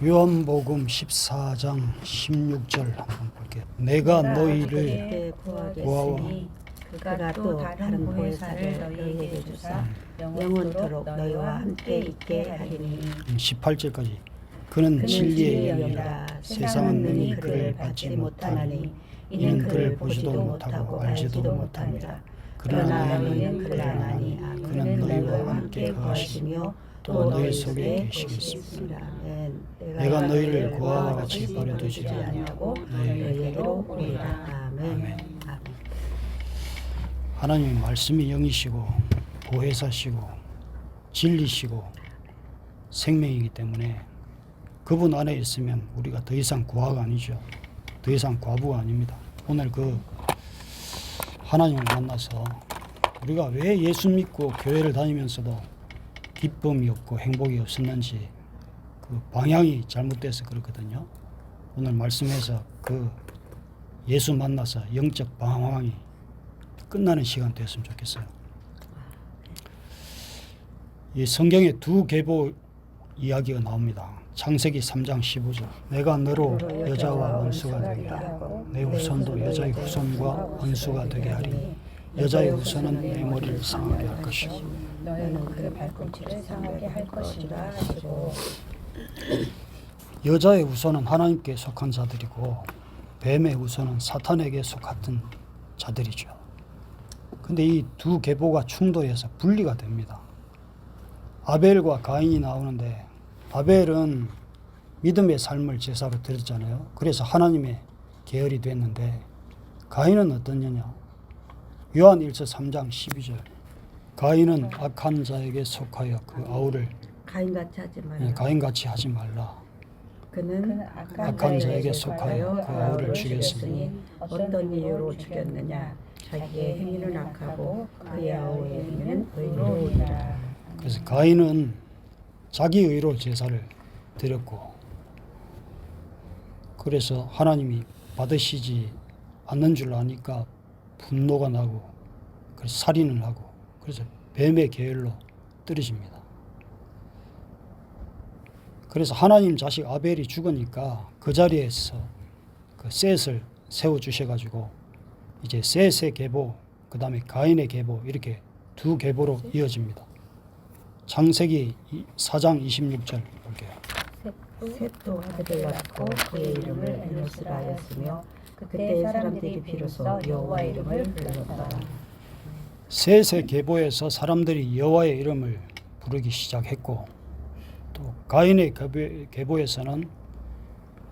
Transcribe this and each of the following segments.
요한복음 14장 16절 한번 볼게요. 내가 너희를 구하겠으니 그가 또 다른 보혜사를 너희에게 주사 영원토록 너희와 함께 있게 하리니 18절까지 그는 진리의 영이라 영이라 세상은 능히 그를 받지 못하니 이는 그를 보지도 못하고 알지도 못합니다. 그러나 너희는 그를 아나니 그는 너희와 함께 거하시며 또 너희 속에 계시겠습니다. 내가 너희를 고아와 같이 버려두지 아니하고 너희에게로 오리라. 아멘. 하나님의 말씀이 영이시고 보혜사시고 진리시고 생명이기 때문에 그분 안에 있으면 우리가 더 이상 고아가 아니죠. 더 이상 과부가 아닙니다. 오늘 그 하나님을 만나서 우리가 왜 예수 믿고 교회를 다니면서도 기쁨이 없고 행복이 없었는지 그 방향이 잘못돼서 그렇거든요. 오늘 말씀에서 그 예수 만나서 영적 방황이 끝나는 시간 됐으면 좋겠어요. 이 성경에 두 계보 이야기가 나옵니다. 창세기 3장 15절 내가 너로 여자와 원수가 되게 하고 내 후손도 여자의 후손과 원수가 되게 하리니 여자의 후손은 내 머리를 상하게 할 것이고 너희는 그의 발꿈치를 상하게 할 것이라 하시고 여자의 후손은 하나님께 속한 자들이고 뱀의 후손은 사탄에게 속한 자들이죠. 근데 이 두 계보가 충돌해서 분리가 됩니다. 아벨과 가인이 나오는데 아벨은 믿음의 삶을 제사로 드렸잖아요. 그래서 하나님의 계열이 됐는데 가인은 어떠냐? 요한 1서 3장 12절 가인은 악한 자에게 속하여 그 아우를 가인같이 하지 말라. 가인같이 하지 말라. 그는 악한 자에게 속하여 그 아우를 죽였으니 어떤 이유로 죽였느냐? 자기의 행위는 악하고 그의 아우의 행위는 의로우니라. 그래서 가인은 자기 의로 제사를 드렸고 그래서 하나님이 받으시지 않는 줄 아니까 분노가 나고 그래서 살인을 하고 그래서 뱀의 계열로 떨어집니다. 그래서 하나님 자식 아벨이 죽으니까 그 자리에서 그 셋을 세워 주셔가지고 이제 셋의 계보 그 다음에 가인의 계보 이렇게 두 계보로 이어집니다. 창세기 4장 26절 볼게요. 셋도 아들을 낳고 그의 이름을 에노스라 하였으며 그때 사람들이 비로소 여호와의 이름을 불렀다. 셋의 계보에서 사람들이 여호와의 이름을 부르기 시작했고 또 가인의 계보에서는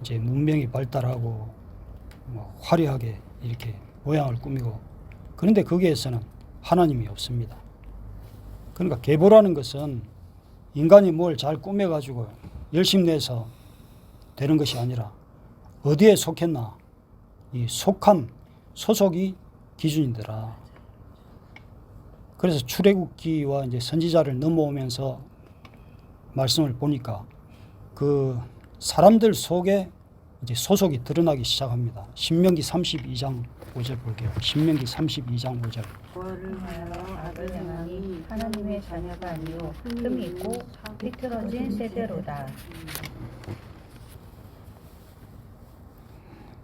이제 문명이 발달하고 화려하게 이렇게 모양을 꾸미고 그런데 거기에서는 하나님이 없습니다. 그러니까 계보라는 것은 인간이 뭘 잘 꾸며가지고 열심히 내서 되는 것이 아니라 어디에 속했나 이 속함 소속이 기준이더라. 그래서 출애굽기와 이제 선지자를 넘어오면서 말씀을 보니까 그 사람들 속에 이제 소속이 드러나기 시작합니다. 신명기 32장 5절 볼게요. 신명기 32장 5절. 그를 하여 악을 행하니 하나님의 자녀가 아니요 흠이 있고 비틀어진 세대로다.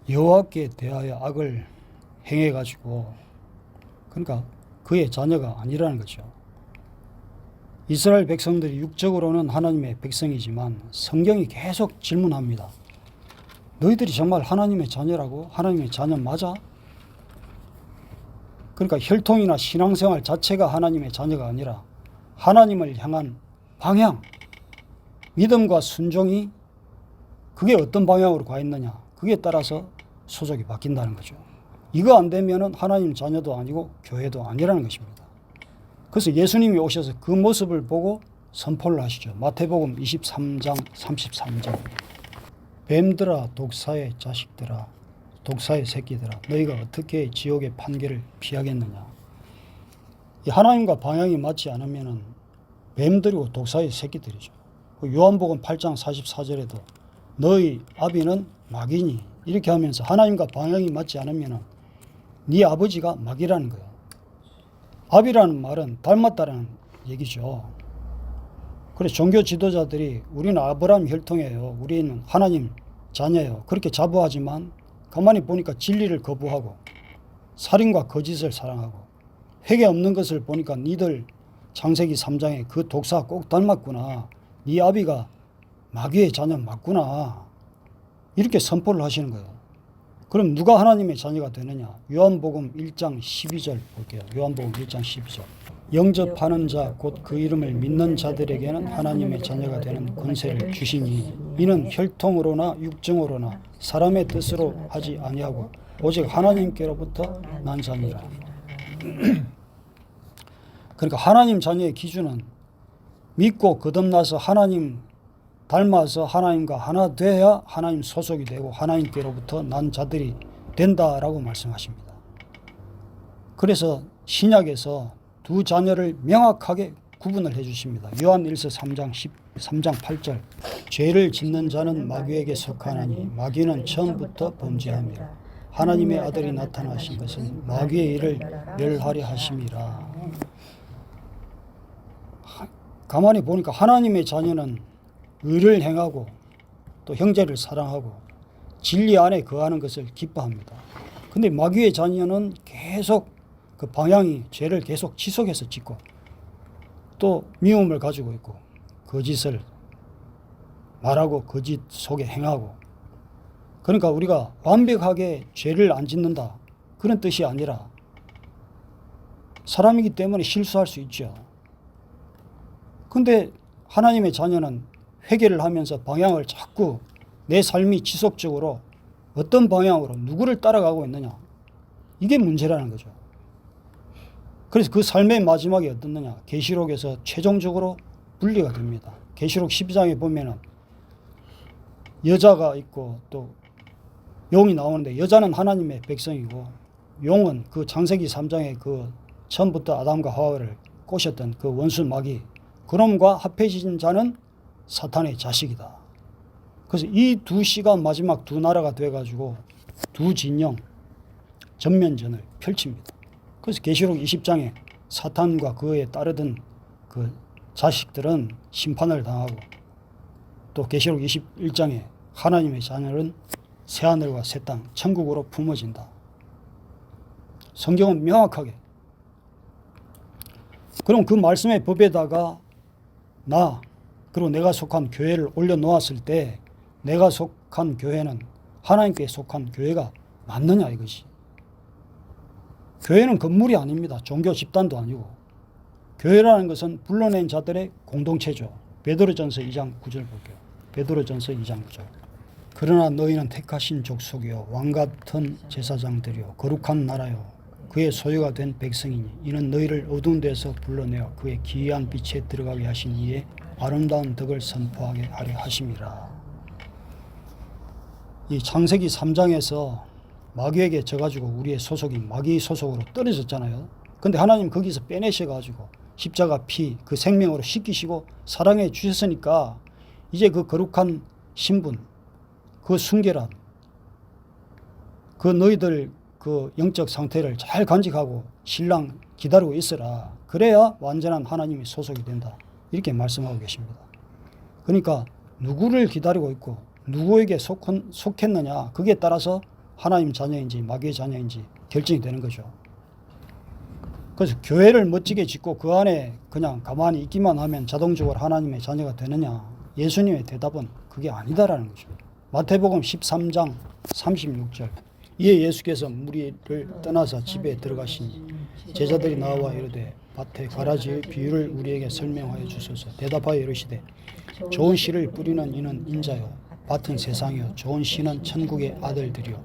여호와께 대하여 악을 행해가지고 그러니까 그의 자녀가 아니라는 거죠. 이스라엘 백성들이 육적으로는 하나님의 백성이지만 성경이 계속 질문합니다. 너희들이 정말 하나님의 자녀라고? 하나님의 자녀 맞아? 그러니까 혈통이나 신앙생활 자체가 하나님의 자녀가 아니라 하나님을 향한 방향, 믿음과 순종이 그게 어떤 방향으로 가 있느냐 그게 따라서 소속이 바뀐다는 거죠. 이거 안 되면은 하나님 자녀도 아니고 교회도 아니라는 것입니다. 그래서 예수님이 오셔서 그 모습을 보고 선포를 하시죠. 마태복음 23장 33절 뱀들아 독사의 자식들아 독사의 새끼들아 너희가 어떻게 지옥의 판결을 피하겠느냐. 이 하나님과 방향이 맞지 않으면 뱀들이고 독사의 새끼들이죠. 요한복음 8장 44절에도 너희 아비는 마귀니 이렇게 하면서 하나님과 방향이 맞지 않으면 네 아버지가 마귀라는 거예요. 아비라는 말은 닮았다라는 얘기죠. 그래서 종교 지도자들이 우리는 아브라함 혈통이에요. 우리는 하나님 자녀예요. 그렇게 자부하지만 가만히 보니까 진리를 거부하고 살인과 거짓을 사랑하고 회개 없는 것을 보니까 니들 창세기 3장에 그 독사 꼭 닮았구나. 네 아비가 마귀의 자녀 맞구나. 이렇게 선포를 하시는 거예요. 그럼 누가 하나님의 자녀가 되느냐? 요한복음 1장 12절 볼게요. 요한복음 1장 12절. 영접하는 자 곧 그 이름을 믿는 자들에게는 하나님의 자녀가 되는 권세를 주시니 이는 혈통으로나 육정으로나 사람의 뜻으로 하지 아니하고 오직 하나님께로부터 난 자니라. 그러니까 하나님 자녀의 기준은 믿고 거듭나서 하나님 닮아서 하나님과 하나 돼야 하나님 소속이 되고 하나님께로부터 난 자들이 된다라고 말씀하십니다. 그래서 신약에서 두 자녀를 명확하게 구분을 해주십니다. 요한 1서 3장 8절 죄를 짓는 자는 마귀에게 속하나니 마귀는 처음부터 범죄함이라. 하나님의 아들이 나타나신 것은 마귀의 일을 멸하려 하심이라. 가만히 보니까 하나님의 자녀는 의를 행하고 또 형제를 사랑하고 진리 안에 거하는 것을 기뻐합니다. 근데 마귀의 자녀는 계속 그 방향이 죄를 계속 지속해서 짓고 또 미움을 가지고 있고 거짓을 말하고 거짓 속에 행하고, 그러니까 우리가 완벽하게 죄를 안 짓는다 그런 뜻이 아니라 사람이기 때문에 실수할 수 있죠. 근데 하나님의 자녀는 회개를 하면서 방향을 자꾸 내 삶이 지속적으로 어떤 방향으로 누구를 따라가고 있느냐, 이게 문제라는 거죠. 그래서 그 삶의 마지막이 어떻느냐, 계시록에서 최종적으로 분리가 됩니다. 계시록 12장에 보면은 여자가 있고 또 용이 나오는데 여자는 하나님의 백성이고 용은 그 창세기 3장에 그 처음부터 아담과 하와를 꼬셨던 그 원수 마귀, 그놈과 합해진 자는 사탄의 자식이다. 그래서 이 두 씨가 마지막 두 나라가 돼가지고 두 진영 전면전을 펼칩니다. 그래서 계시록 20장에 사탄과 그에 따르던 그 자식들은 심판을 당하고 또 계시록 21장에 하나님의 자녀는 새하늘과 새 땅 천국으로 품어진다. 성경은 명확하게. 그럼 그 말씀의 법에다가 나 그리고 내가 속한 교회를 올려놓았을 때 내가 속한 교회는 하나님께 속한 교회가 맞느냐 이것이. 교회는 건물이 아닙니다. 종교 집단도 아니고. 교회라는 것은 불러낸 자들의 공동체죠. 베드로전서 2장 9절 볼게요. 베드로전서 2장 9절. 그러나 너희는 택하신 족속이요 왕같은 제사장들이요 거룩한 나라요 그의 소유가 된 백성이니 이는 너희를 어두운 데서 불러내어 그의 기이한 빛에 들어가게 하신 이의 아름다운 덕을 선포하게 하려 하심이라. 이 창세기 3장에서 마귀에게 져가지고 우리의 소속이 마귀 소속으로 떨어졌잖아요. 근데 하나님 거기서 빼내셔가지고 십자가 피 그 생명으로 씻기시고 사랑해 주셨으니까 이제 그 거룩한 신분, 그 순결함, 그 너희들 그 영적 상태를 잘 간직하고 신랑 기다리고 있어라. 그래야 완전한 하나님의 소속이 된다. 이렇게 말씀하고 계십니다. 그러니까 누구를 기다리고 있고 누구에게 속했느냐, 그게 따라서 하나님 자녀인지 마귀의 자녀인지 결정이 되는 거죠. 그래서 교회를 멋지게 짓고 그 안에 그냥 가만히 있기만 하면 자동적으로 하나님의 자녀가 되느냐, 예수님의 대답은 그게 아니다라는 거죠. 마태복음 13장 36절. 이에 예수께서 무리를 떠나서 집에 들어가시니 제자들이 나와 이르되 밭에 가라지의 비유를 우리에게 설명하여 주소서. 대답하여 이르시되 좋은 씨를 뿌리는 이는 인자요 밭은 세상이요 좋은 씨는 천국의 아들들이요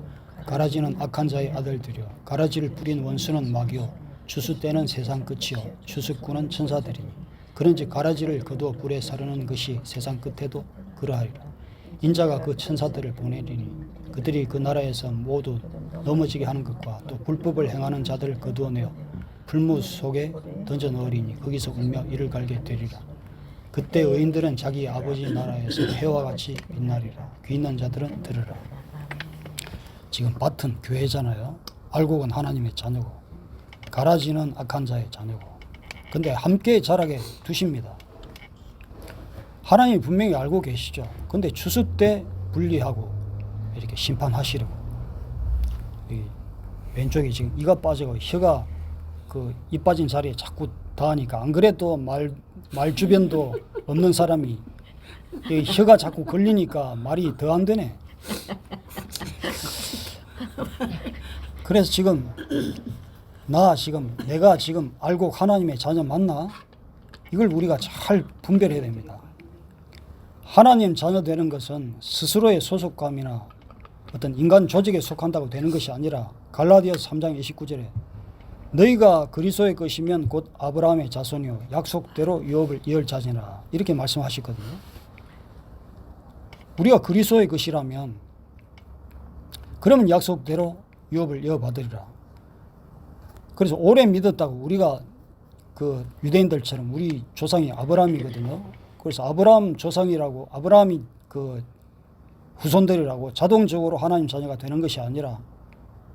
가라지는 악한 자의 아들들이요 가라지를 뿌린 원수는 마귀요 추수 때는 세상 끝이요 추수꾼은 천사들이니 그런즉 가라지를 거두어 불에 사르는 것이 세상 끝에도 그러하리라. 인자가 그 천사들을 보내리니 그들이 그 나라에서 모두 넘어지게 하는 것과 또 불법을 행하는 자들을 거두어내어 불무 속에 던져 넣으리니 거기서 울며 이를 갈게 되리라. 그때 의인들은 자기 아버지 나라에서 해와 같이 빛나리라. 귀 있는 자들은 들으라. 지금 밭은 교회잖아요. 알곡은 하나님의 자녀고 가라지는 악한 자의 자녀고. 근데 함께 자라게 두십니다. 하나님이 분명히 알고 계시죠. 근데 추수 때 분리하고 이렇게 심판하시려고. 이 왼쪽에 지금 이가 빠지고 혀가 그 이 빠진 자리에 자꾸 닿으니까, 안 그래도 말 주변도 없는 사람이 이 혀가 자꾸 걸리니까 말이 더 안 되네. 그래서 지금 내가 지금 알고 하나님의 자녀 맞나? 이걸 우리가 잘 분별해야 됩니다. 하나님 자녀 되는 것은 스스로의 소속감이나 어떤 인간 조직에 속한다고 되는 것이 아니라, 갈라디아서 3장 29절에 너희가 그리스도의 것이면 곧 아브라함의 자손이요 약속대로 유업을 이을 자니라, 이렇게 말씀하셨거든요. 우리가 그리스도의 것이라면 그러면 약속대로 유업을 이어받으리라. 그래서 오래 믿었다고, 우리가 그 유대인들처럼 우리 조상이 아브라함이거든요. 그래서 아브라함 조상이라고, 아브라함이 그 후손들이라고 자동적으로 하나님 자녀가 되는 것이 아니라,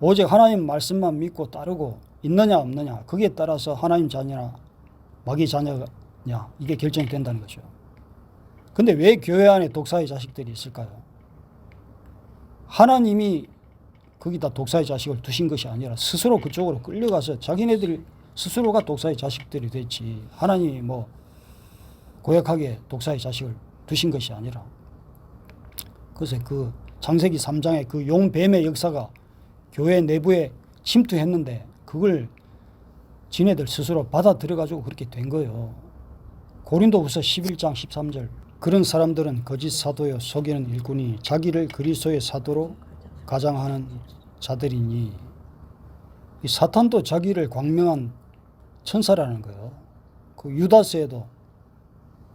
오직 하나님 말씀만 믿고 따르고 있느냐 없느냐, 거기에 따라서 하나님 자녀나 마귀 자녀냐, 이게 결정이 된다는 거죠. 근데 왜 교회 안에 독사의 자식들이 있을까요? 하나님이 거기다 독사의 자식을 두신 것이 아니라 스스로 그쪽으로 끌려가서 자기네들 스스로가 독사의 자식들이 됐지, 하나님이 뭐 고약하게 독사의 자식을 두신 것이 아니라. 그래서 그 창세기 3장의 그 용뱀의 역사가 교회 내부에 침투했는데, 그걸 지네들 스스로 받아들여가지고 그렇게 된 거예요. 고린도후서 11장 13절, 그런 사람들은 거짓 사도여 속이는 일꾼이 자기를 그리스도의 사도로 가장하는 자들이니, 이 사탄도 자기를 광명한 천사라는 거예요. 그 유다스에도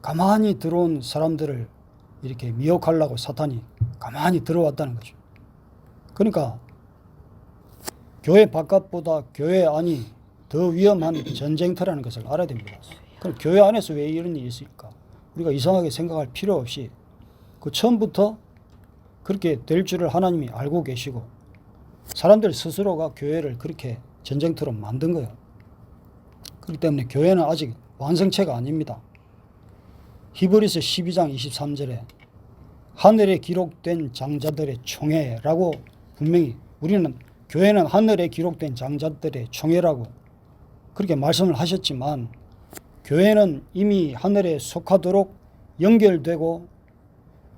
가만히 들어온 사람들을 이렇게 미혹하려고 사탄이 가만히 들어왔다는 거죠. 그러니까 교회 바깥보다 교회 안이 더 위험한 전쟁터라는 것을 알아야 됩니다. 그럼 교회 안에서 왜 이런 일이 있을까? 우리가 이상하게 생각할 필요 없이 그 처음부터 그렇게 될 줄을 하나님이 알고 계시고, 사람들 스스로가 교회를 그렇게 전쟁터로 만든 거예요. 그렇기 때문에 교회는 아직 완성체가 아닙니다. 히브리서 12장 23절에 하늘에 기록된 장자들의 총회라고, 분명히 우리는 교회는 하늘에 기록된 장자들의 총회라고 그렇게 말씀을 하셨지만, 교회는 이미 하늘에 속하도록 연결되고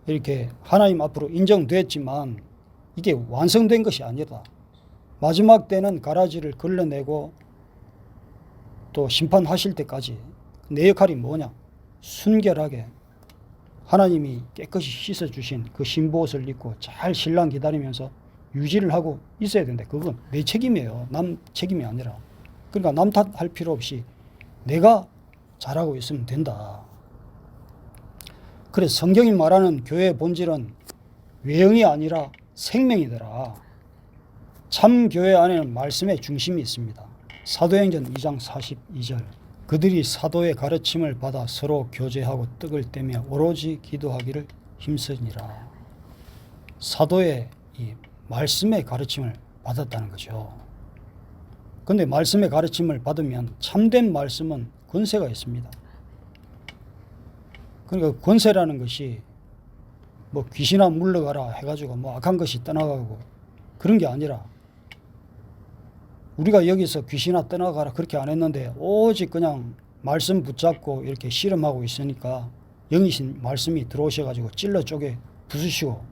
이렇게 하나님 앞으로 인정됐지만 이게 완성된 것이 아니다. 마지막 때는 가라지를 걸러내고 또 심판하실 때까지 내 역할이 뭐냐? 순결하게 하나님이 깨끗이 씻어주신 그 신부옷을 입고 잘 신랑 기다리면서 유지를 하고 있어야 된다. 그건 내 책임이에요. 남 책임이 아니라. 그러니까 남 탓할 필요 없이 내가 잘하고 있으면 된다. 그래서 성경이 말하는 교회의 본질은 외형이 아니라 생명이더라. 참 교회 안에는 말씀의 중심이 있습니다. 사도행전 2장 42절, 그들이 사도의 가르침을 받아 서로 교제하고 떡을 떼며 오로지 기도하기를 힘쓰니라. 사도의 이 말씀의 가르침을 받았다는 거죠. 그런데 말씀의 가르침을 받으면 참된 말씀은 권세가 있습니다. 그러니까 권세라는 것이 뭐 귀신아 물러가라 해가지고 뭐 악한 것이 떠나가고 그런 게 아니라, 우리가 여기서 귀신아 떠나가라 그렇게 안 했는데 오직 그냥 말씀 붙잡고 이렇게 씨름하고 있으니까 영이신 말씀이 들어오셔가지고 찔러 쪼개 부수시고,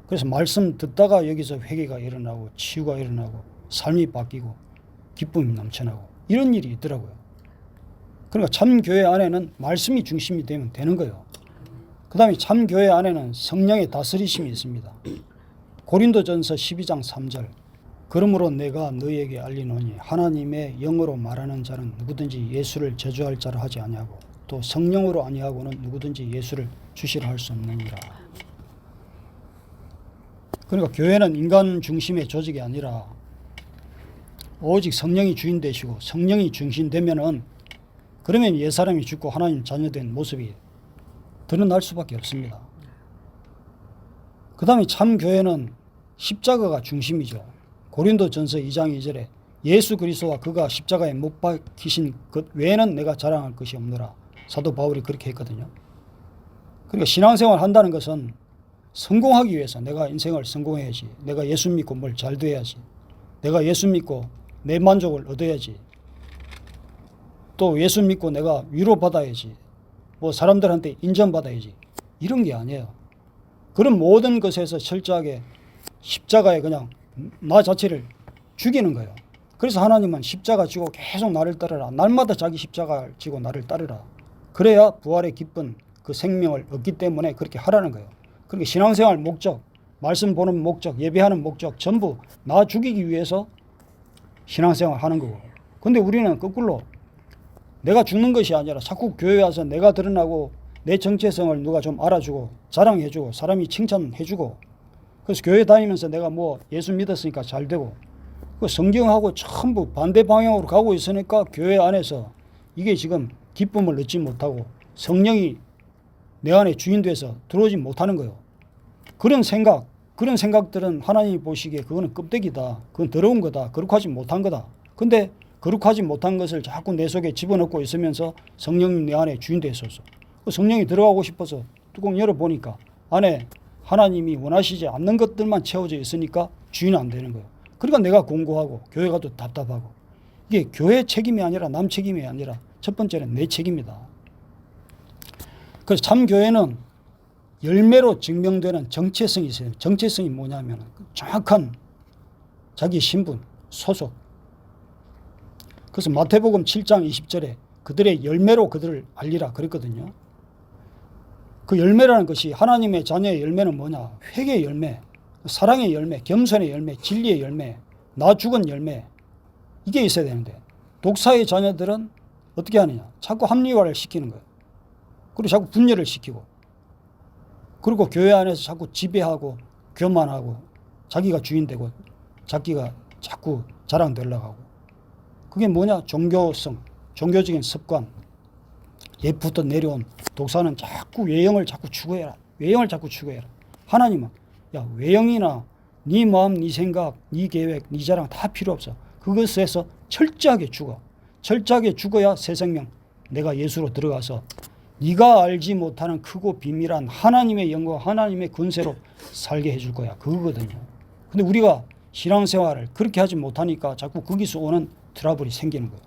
그래서 말씀 듣다가 여기서 회개가 일어나고 치유가 일어나고 삶이 바뀌고 기쁨이 넘쳐나고 이런 일이 있더라고요. 그러니까 참 교회 안에는 말씀이 중심이 되면 되는 거예요. 그 다음에 참 교회 안에는 성령의 다스리심이 있습니다. 고린도전서 12장 3절, 그러므로 내가 너희에게 알리노니 하나님의 영으로 말하는 자는 누구든지 예수를 저주할 자라 하지 아니하고 또 성령으로 아니하고는 누구든지 예수를 주시라 할 수 없느니라. 그러니까 교회는 인간 중심의 조직이 아니라 오직 성령이 주인 되시고, 성령이 중심되면은 그러면 옛사람이 죽고 하나님 자녀된 모습이 드러날 수밖에 없습니다. 그 다음에 참 교회는 십자가가 중심이죠. 고린도전서 2장 2절에 예수 그리스도와 그가 십자가에 못 박히신 것 외에는 내가 자랑할 것이 없노라. 사도 바울이 그렇게 했거든요. 그러니까 신앙생활 한다는 것은 성공하기 위해서 내가 인생을 성공해야지. 내가 예수 믿고 뭘 잘 돼야지. 내가 예수 믿고 내 만족을 얻어야지. 또 예수 믿고 내가 위로받아야지. 뭐 사람들한테 인정받아야지. 이런 게 아니에요. 그런 모든 것에서 철저하게 십자가에 그냥 나 자체를 죽이는 거예요. 그래서 하나님은 십자가 지고 계속 나를 따르라. 날마다 자기 십자가를 지고 나를 따르라. 그래야 부활의 기쁜 그 생명을 얻기 때문에 그렇게 하라는 거예요. 그러니까 신앙생활 목적, 말씀 보는 목적, 예배하는 목적 전부 나 죽이기 위해서 신앙생활 하는 거고. 근데 우리는 거꾸로 내가 죽는 것이 아니라 자꾸 교회 와서 내가 드러나고 내 정체성을 누가 좀 알아주고 자랑해주고 사람이 칭찬해주고, 그래서 교회 다니면서 내가 뭐 예수 믿었으니까 잘 되고, 그 성경하고 전부 반대 방향으로 가고 있으니까 교회 안에서 이게 지금 기쁨을 얻지 못하고 성령이 내 안에 주인 돼서 들어오지 못하는 거예요. 그런 생각들은 하나님이 보시기에 그거는 껍데기다. 그건 더러운 거다. 거룩하지 못한 거다. 근데 거룩하지 못한 것을 자꾸 내 속에 집어넣고 있으면서 성령님 내 안에 주인 되소서. 성령이 들어가고 싶어서 뚜껑 열어보니까 안에 하나님이 원하시지 않는 것들만 채워져 있으니까 주인 안 되는 거예요. 그러니까 내가 공고하고 교회 가도 답답하고. 이게 교회 책임이 아니라 남 책임이 아니라 첫 번째는 내 책임이다. 그래서 참 교회는 열매로 증명되는 정체성이 있어요. 정체성이 뭐냐면 정확한 자기 신분, 소속. 그래서 마태복음 7장 20절에 그들의 열매로 그들을 알리라 그랬거든요. 그 열매라는 것이 하나님의 자녀의 열매는 뭐냐? 회개의 열매, 사랑의 열매, 겸손의 열매, 진리의 열매, 나 죽은 열매. 이게 있어야 되는데 독사의 자녀들은 어떻게 하느냐? 자꾸 합리화를 시키는 거예요. 그리고 자꾸 분열을 시키고, 그리고 교회 안에서 자꾸 지배하고 교만하고 자기가 주인 되고 자기가 자꾸 자랑되려고 하고. 그게 뭐냐? 종교성, 종교적인 습관. 옛부터 내려온 독사는 자꾸 외형을 자꾸 추구해라. 외형을 자꾸 추구해라. 하나님은 야, 외형이나 네 마음, 네 생각, 네 계획, 네 자랑 다 필요 없어. 그것에서 철저하게 죽어. 철저하게 죽어야 새 생명, 내가 예수로 들어가서 네가 알지 못하는 크고 비밀한 하나님의 영광, 하나님의 권세로 살게 해줄 거야. 그거거든요. 근데 우리가 신앙생활을 그렇게 하지 못하니까 자꾸 거기서 오는 트러블이 생기는 거예요.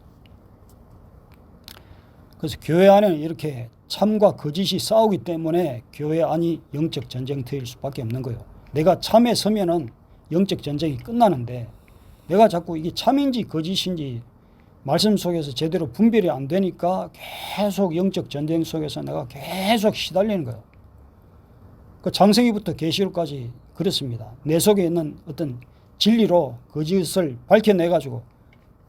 그래서 교회 안에는 이렇게 참과 거짓이 싸우기 때문에 교회 안이 영적 전쟁터일 수밖에 없는 거예요. 내가 참에 서면은 영적 전쟁이 끝나는데 내가 자꾸 이게 참인지 거짓인지 말씀 속에서 제대로 분별이 안 되니까 계속 영적 전쟁 속에서 내가 계속 시달리는 거예요. 그 창세기부터 계시록까지 그렇습니다. 내 속에 있는 어떤 진리로 거짓을 밝혀내가지고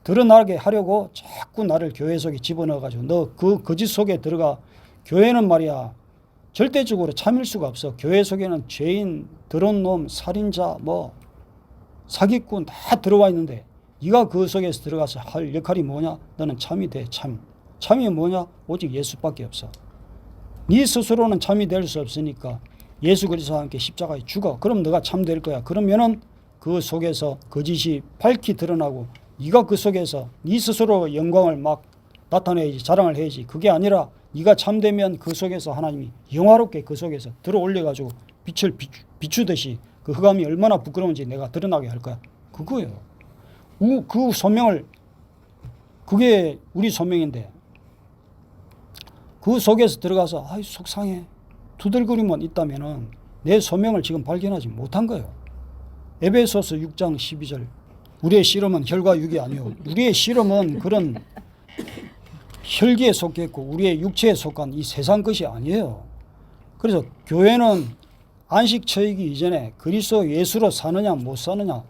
드러나게 하려고 자꾸 나를 교회 속에 집어넣어가지고 너 그 거짓 속에 들어가. 교회는 말이야 절대적으로 참일 수가 없어. 교회 속에는 죄인, 더러운 놈, 살인자, 뭐 사기꾼 다 들어와 있는데 네가 그 속에서 들어가서 할 역할이 뭐냐? 너는 참이 돼. 참이 뭐냐? 오직 예수밖에 없어. 네 스스로는 참이 될 수 없으니까 예수 그리스도와 함께 십자가에 죽어. 그럼 너가 참 될 거야. 그러면은 그 속에서 거짓이 밝히 드러나고 네가 그 속에서 네 스스로 영광을 막 나타내야지, 자랑을 해야지. 그게 아니라 네가 참되면 그 속에서 하나님이 영화롭게 그 속에서 들어올려가지고 빛을 비추듯이 그 흑암이 얼마나 부끄러운지 내가 드러나게 할 거야. 그거예요. 그 소명을, 그게 우리 소명인데 그 속에서 들어가서 아이 속상해 두들거리만 있다면은 내 소명을 지금 발견하지 못한 거예요. 에베소서 6장 12절 우리의 씨름은 혈과 육이 아니요 우리의 씨름은 그런 혈기에 속했고 우리의 육체에 속한 이 세상 것이 아니에요. 그래서 교회는 안식처이기 이전에 그리스도 예수로 사느냐 못 사느냐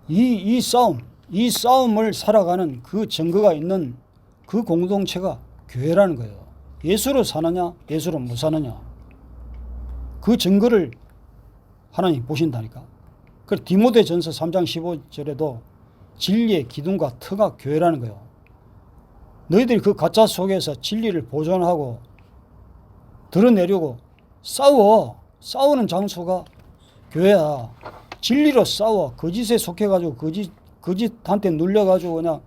이 싸움을 살아가는 그 증거가 있는 그 공동체가 교회라는 거예요. 예수로 사느냐 예수로 못 사느냐 그 증거를 하나님 보신다니까. 그래서 디모데전서 3장 15절에도 진리의 기둥과 터가 교회라는 거예요. 너희들이 그 가짜 속에서 진리를 보존하고 드러내려고 싸우는 장소가 교회야. 진리로 싸워. 거짓에 속해가지고 거짓한테 눌려가지고 그냥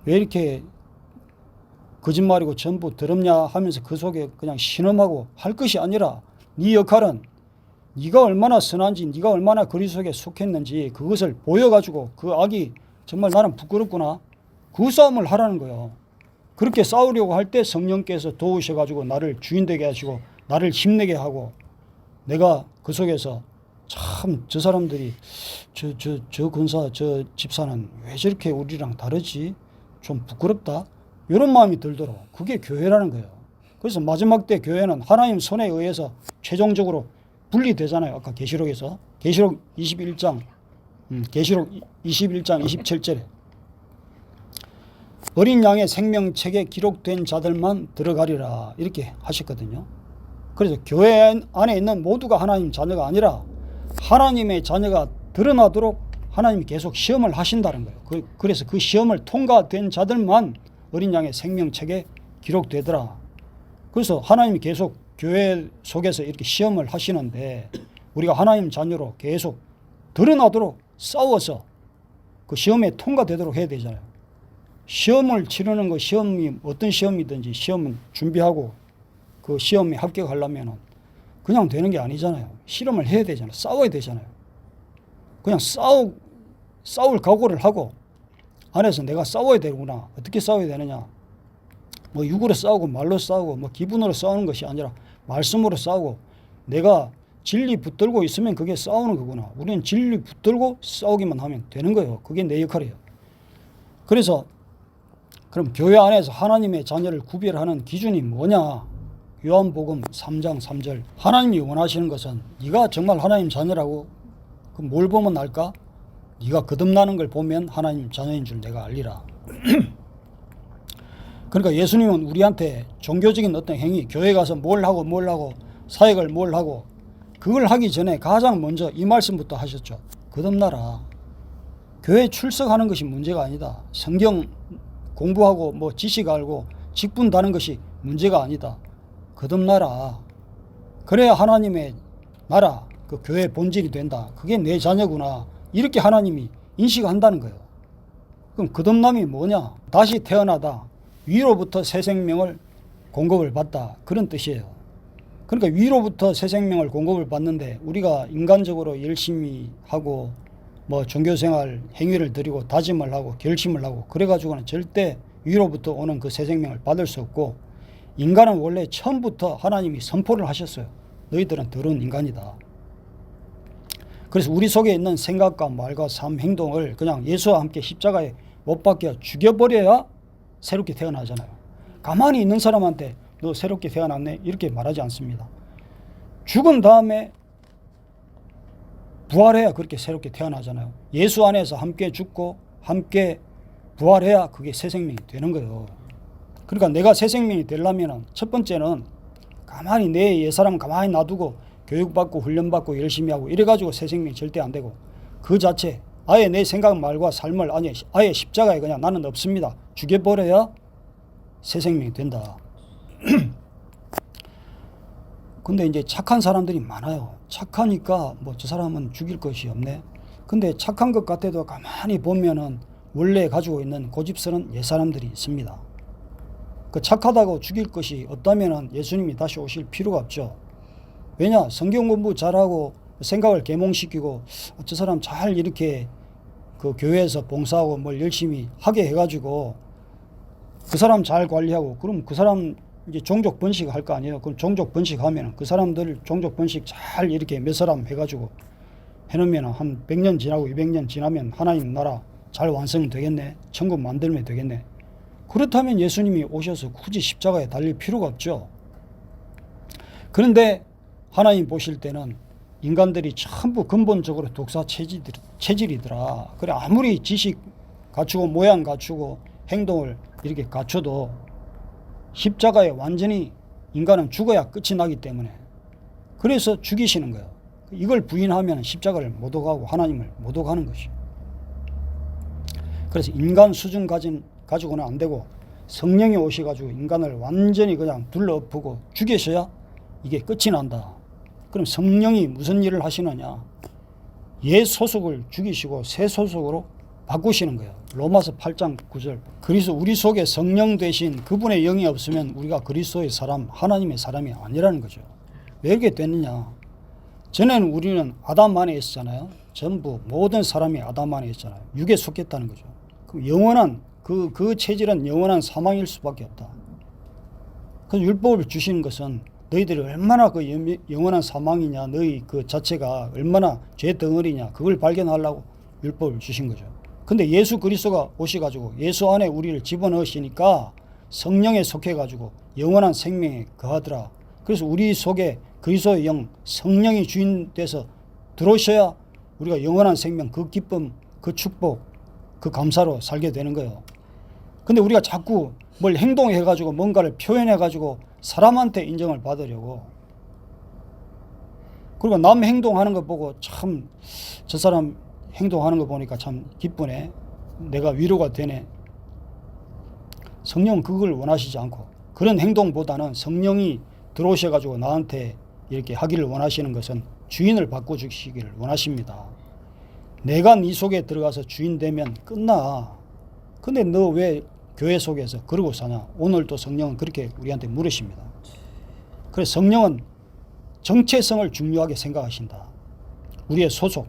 왜 이렇게 거짓말이고 전부 더럽냐 하면서 그 속에 그냥 신음하고 할 것이 아니라 네 역할은 네가 얼마나 선한지 네가 얼마나 그리 속에 속했는지 그것을 보여가지고 그 악이 정말 나는 부끄럽구나 그 싸움을 하라는 거예요. 그렇게 싸우려고 할 때 성령께서 도우셔가지고 나를 주인되게 하시고 나를 힘내게 하고 내가 그 속에서 참 저 사람들이 저 군사 저 집사는 왜 저렇게 우리랑 다르지 좀 부끄럽다 이런 마음이 들도록 그게 교회라는 거예요. 그래서 마지막 때 교회는 하나님 손에 의해서 최종적으로 분리되잖아요. 아까 계시록에서 계시록 21장 27절에 어린 양의 생명책에 기록된 자들만 들어가리라 이렇게 하셨거든요. 그래서 교회 안에 있는 모두가 하나님 자녀가 아니라 하나님의 자녀가 드러나도록 하나님이 계속 시험을 하신다는 거예요. 그래서 그 시험을 통과된 자들만 어린 양의 생명책에 기록되더라. 그래서 하나님이 계속 교회 속에서 이렇게 시험을 하시는데 우리가 하나님 자녀로 계속 드러나도록 싸워서 그 시험에 통과되도록 해야 되잖아요. 시험을 치르는 거 시험이 어떤 시험이든지 시험은 준비하고 그 시험에 합격하려면 그냥 되는 게 아니잖아요. 실험을 해야 되잖아요. 싸워야 되잖아요. 그냥 싸울 각오를 하고 안에서 내가 싸워야 되구나. 어떻게 싸워야 되느냐. 뭐 육으로 싸우고 말로 싸우고 뭐 기분으로 싸우는 것이 아니라 말씀으로 싸우고 내가 진리 붙들고 있으면 그게 싸우는 거구나. 우리는 진리 붙들고 싸우기만 하면 되는 거예요. 그게 내 역할이에요. 그래서 그럼 교회 안에서 하나님의 자녀를 구별하는 기준이 뭐냐? 요한복음 3장 3절 하나님이 원하시는 것은 네가 정말 하나님 자녀라고 그럼 뭘 보면 알까? 네가 거듭나는 걸 보면 하나님 자녀인 줄 내가 알리라. 그러니까 예수님은 우리한테 종교적인 어떤 행위, 교회 가서 뭘 하고 사역을 뭘 하고 그걸 하기 전에 가장 먼저 이 말씀부터 하셨죠. 거듭나라. 교회 출석하는 것이 문제가 아니다. 성경 공부하고 뭐 지식 알고 직분 다는 것이 문제가 아니다. 거듭나라. 그래야 하나님의 나라, 그 교회의 본질이 된다. 그게 내 자녀구나. 이렇게 하나님이 인식한다는 거예요. 그럼 거듭남이 뭐냐? 다시 태어나다. 위로부터 새 생명을 공급을 받다. 그런 뜻이에요. 그러니까 위로부터 새 생명을 공급을 받는데 우리가 인간적으로 열심히 하고 뭐 종교생활 행위를 드리고 다짐을 하고 결심을 하고 그래가지고는 절대 위로부터 오는 그 새 생명을 받을 수 없고 인간은 원래 처음부터 하나님이 선포를 하셨어요. 너희들은 더러운 인간이다. 그래서 우리 속에 있는 생각과 말과 삶, 행동을 그냥 예수와 함께 십자가에 못 박혀 죽여버려야 새롭게 태어나잖아요. 가만히 있는 사람한테 너 새롭게 태어났네 이렇게 말하지 않습니다. 죽은 다음에 부활해야 그렇게 새롭게 태어나잖아요. 예수 안에서 함께 죽고 함께 부활해야 그게 새 생명이 되는 거예요. 그러니까 내가 새 생명이 되려면 첫 번째는 가만히 내 옛사람 가만히 놔두고 교육받고 훈련받고 열심히 하고 이래가지고 새 생명이 절대 안 되고 그 자체 아예 내 생각 말과 삶을 아예 십자가에 그냥 나는 없습니다. 죽여버려야 새 생명이 된다. 근데 이제 착한 사람들이 많아요. 착하니까 뭐 저 사람은 죽일 것이 없네. 근데 착한 것 같아도 가만히 보면은 원래 가지고 있는 고집스러운 옛사람들이 있습니다. 그 착하다고 죽일 것이 없다면은 예수님이 다시 오실 필요가 없죠. 왜냐? 성경 공부 잘하고 생각을 계몽시키고 저 사람 잘 이렇게 그 교회에서 봉사하고 뭘 열심히 하게 해가지고 그 사람 잘 관리하고 그럼 그 사람 이제 종족 번식 할 거 아니에요. 그럼 종족 번식하면 그 사람들 종족 번식 잘 이렇게 몇 사람 해가지고 해놓으면 한 100년 지나고 200년 지나면 하나님 나라 잘 완성되겠네. 천국 만들면 되겠네. 그렇다면 예수님이 오셔서 굳이 십자가에 달릴 필요가 없죠. 그런데 하나님 보실 때는 인간들이 전부 근본적으로 독사 체질이더라. 그래 아무리 지식 갖추고 모양 갖추고 행동을 이렇게 갖춰도 십자가에 완전히 인간은 죽어야 끝이 나기 때문에 그래서 죽이시는 거예요. 이걸 부인하면 십자가를 못 오가고 하나님을 못 오가는 것이죠. 그래서 인간 수준 가지고는 안 되고 성령이 오셔가지고 인간을 완전히 그냥 둘러엎고 죽이셔야 이게 끝이 난다. 그럼 성령이 무슨 일을 하시느냐? 옛 소속을 죽이시고 새 소속으로 바꾸시는 거예요. 로마서 8장 9절. 그리스도 우리 속에 성령 대신 그분의 영이 없으면 우리가 그리스도의 사람, 하나님의 사람이 아니라는 거죠. 왜 이렇게 됐느냐? 전에는 우리는 아담 안에 있었잖아요. 전부 모든 사람이 아담 안에 있잖아요. 육에 속했다는 거죠. 그럼 영원한 그 체질은 영원한 사망일 수밖에 없다. 그 율법을 주시는 것은 너희들이 얼마나 그 영원한 사망이냐, 너희 그 자체가 얼마나 죄 덩어리냐, 그걸 발견하려고 율법을 주신 거죠. 근데 예수 그리스도가 오셔가지고 예수 안에 우리를 집어넣으시니까 성령에 속해가지고 영원한 생명에 거하더라. 그래서 우리 속에 그리스도의 영, 성령이 주인 돼서 들어오셔야 우리가 영원한 생명, 그 기쁨, 그 축복, 그 감사로 살게 되는 거예요. 근데 우리가 자꾸 뭘 행동해가지고 뭔가를 표현해가지고 사람한테 인정을 받으려고, 그리고 남 행동하는 거 보고 참 저 사람 행동하는 거 보니까 참 기쁘네, 내가 위로가 되네. 성령은 그걸 원하시지 않고, 그런 행동보다는 성령이 들어오셔가지고 나한테 이렇게 하기를 원하시는 것은 주인을 바꿔주시기를 원하십니다. 내가 네 속에 들어가서 주인 되면 끝나. 근데 너 왜 교회 속에서 그러고 사냐? 오늘도 성령은 그렇게 우리한테 물으십니다. 그래서 성령은 정체성을 중요하게 생각하신다. 우리의 소속.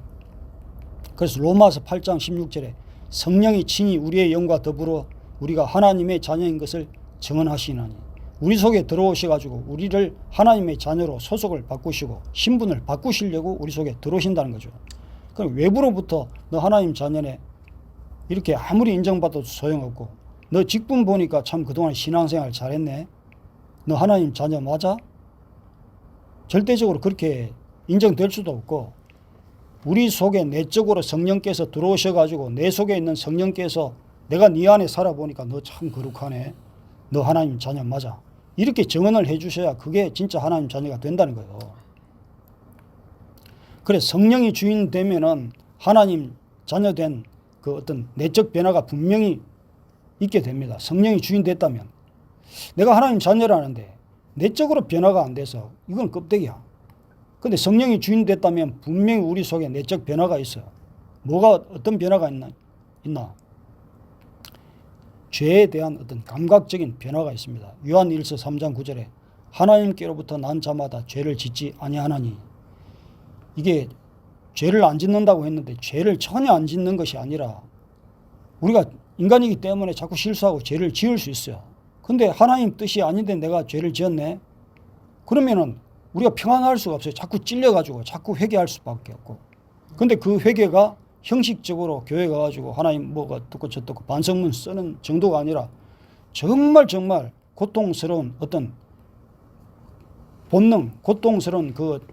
그래서 로마서 8장 16절에 성령이 친히 우리의 영과 더불어 우리가 하나님의 자녀인 것을 증언하시나니, 우리 속에 들어오셔가지고 우리를 하나님의 자녀로 소속을 바꾸시고 신분을 바꾸시려고 우리 속에 들어오신다는 거죠. 그럼 외부로부터 너 하나님 자녀네 이렇게 아무리 인정받아도 소용없고, 너 직분 보니까 참 그동안 신앙생활 잘했네, 너 하나님 자녀 맞아? 절대적으로 그렇게 인정될 수도 없고, 우리 속에 내적으로 성령께서 들어오셔가지고 내 속에 있는 성령께서 내가 네 안에 살아보니까 너 참 거룩하네, 너 하나님 자녀 맞아, 이렇게 증언을 해주셔야 그게 진짜 하나님 자녀가 된다는 거예요. 그래서 성령이 주인 되면은 하나님 자녀 된 그 어떤 내적 변화가 분명히 있게 됩니다. 성령이 주인 됐다면. 내가 하나님 자녀라는데 내적으로 변화가 안 돼서 이건 껍데기야. 근데 성령이 주인 됐다면 분명히 우리 속에 내적 변화가 있어요. 뭐가 어떤 변화가 있나? 죄에 대한 어떤 감각적인 변화가 있습니다. 요한일서 3장 9절에 하나님께로부터 난 자마다 죄를 짓지 아니하나니, 이게 죄를 안 짓는다고 했는데 죄를 전혀 안 짓는 것이 아니라 우리가 인간이기 때문에 자꾸 실수하고 죄를 지을 수 있어요. 근데 하나님 뜻이 아닌데 내가 죄를 지었네? 그러면은 우리가 평안할 수가 없어요. 자꾸 찔려가지고 자꾸 회개할 수밖에 없고. 근데 그 회개가 형식적으로 교회 가가지고 하나님 뭐가 듣고 저 듣고 반성문 쓰는 정도가 아니라 정말 고통스러운 어떤 본능, 고통스러운 그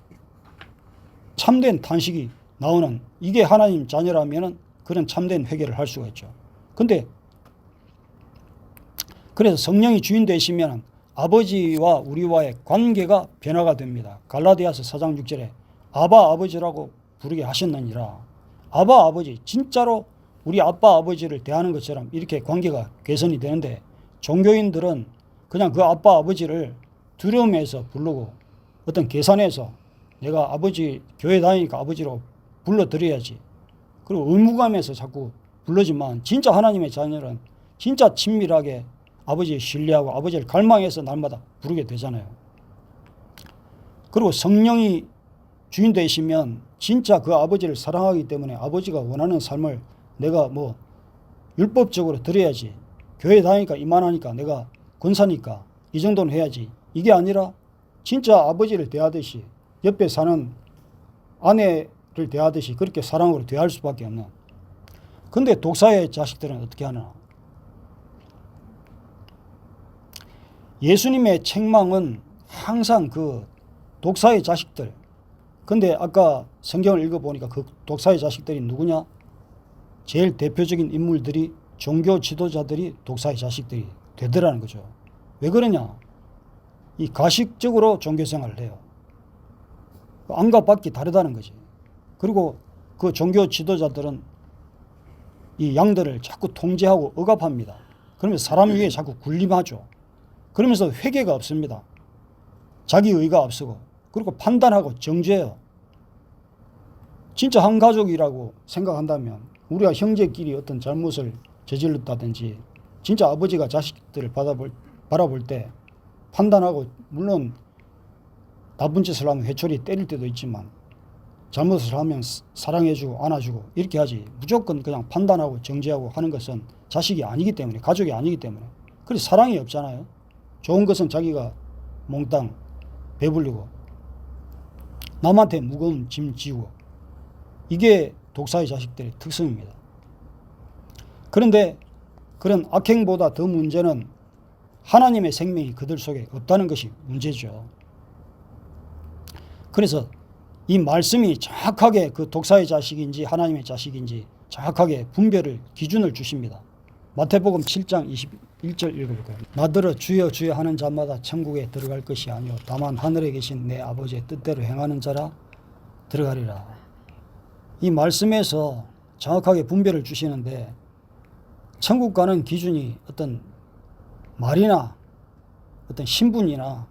참된 탄식이 나오는, 이게 하나님 자녀라면은 그런 참된 회개를 할 수가 있죠. 근데 그래서 성령이 주인 되시면 아버지와 우리와의 관계가 변화가 됩니다. 갈라디아서 4장 6절에 아바 아버지라고 부르게 하셨느니라. 아바 아버지, 진짜로 우리 아빠 아버지를 대하는 것처럼 이렇게 관계가 개선이 되는데, 종교인들은 그냥 그 아빠 아버지를 두려움에서 부르고 어떤 계산해서 내가 아버지 교회 다니니까 아버지로 불러드려야지, 그리고 의무감에서 자꾸 부르지만, 진짜 하나님의 자녀는 진짜 친밀하게 아버지를 신뢰하고 아버지를 갈망해서 날마다 부르게 되잖아요. 그리고 성령이 주인 되시면 진짜 그 아버지를 사랑하기 때문에 아버지가 원하는 삶을 내가 뭐 율법적으로 드려야지, 교회 다니니까 이만하니까 내가 권사니까 이 정도는 해야지, 이게 아니라 진짜 아버지를 대하듯이, 옆에 사는 아내를 대하듯이 그렇게 사랑으로 대할 수밖에 없는. 근데 독사의 자식들은 어떻게 하나? 예수님의 책망은 항상 그 독사의 자식들. 근데 아까 성경을 읽어보니까 그 독사의 자식들이 누구냐? 제일 대표적인 인물들이 종교 지도자들이 독사의 자식들이 되더라는 거죠. 왜 그러냐? 이 가식적으로 종교생활을 해요. 안과 밖이 다르다는 거지. 그리고 그 종교 지도자들은 이 양들을 자꾸 통제하고 억압합니다. 그러면서 사람 위에 자꾸 군림하죠. 그러면서 회개가 없습니다. 자기 의가 앞서고, 그리고 판단하고 정죄해요. 진짜 한 가족이라고 생각한다면 우리가 형제끼리 어떤 잘못을 저질렀다든지 진짜 아버지가 자식들을 바라볼 때 판단하고, 물론 나쁜 짓을 하면 회초리 때릴 때도 있지만 잘못을 하면 사랑해주고 안아주고 이렇게 하지, 무조건 그냥 판단하고 정죄하고 하는 것은 자식이 아니기 때문에, 가족이 아니기 때문에. 그래서 사랑이 없잖아요. 좋은 것은 자기가 몽땅 배불리고 남한테 무거운 짐 지우고, 이게 독사의 자식들의 특성입니다. 그런데 그런 악행보다 더 문제는 하나님의 생명이 그들 속에 없다는 것이 문제죠. 그래서 이 말씀이 정확하게 그 독사의 자식인지 하나님의 자식인지 정확하게 분별을, 기준을 주십니다. 마태복음 7장 21절 읽어볼까요? 나더러 주여 주여 하는 자마다 천국에 들어갈 것이 아니요 다만 하늘에 계신 내 아버지의 뜻대로 행하는 자라 들어가리라. 이 말씀에서 정확하게 분별을 주시는데, 천국 가는 기준이 어떤 말이나 어떤 신분이나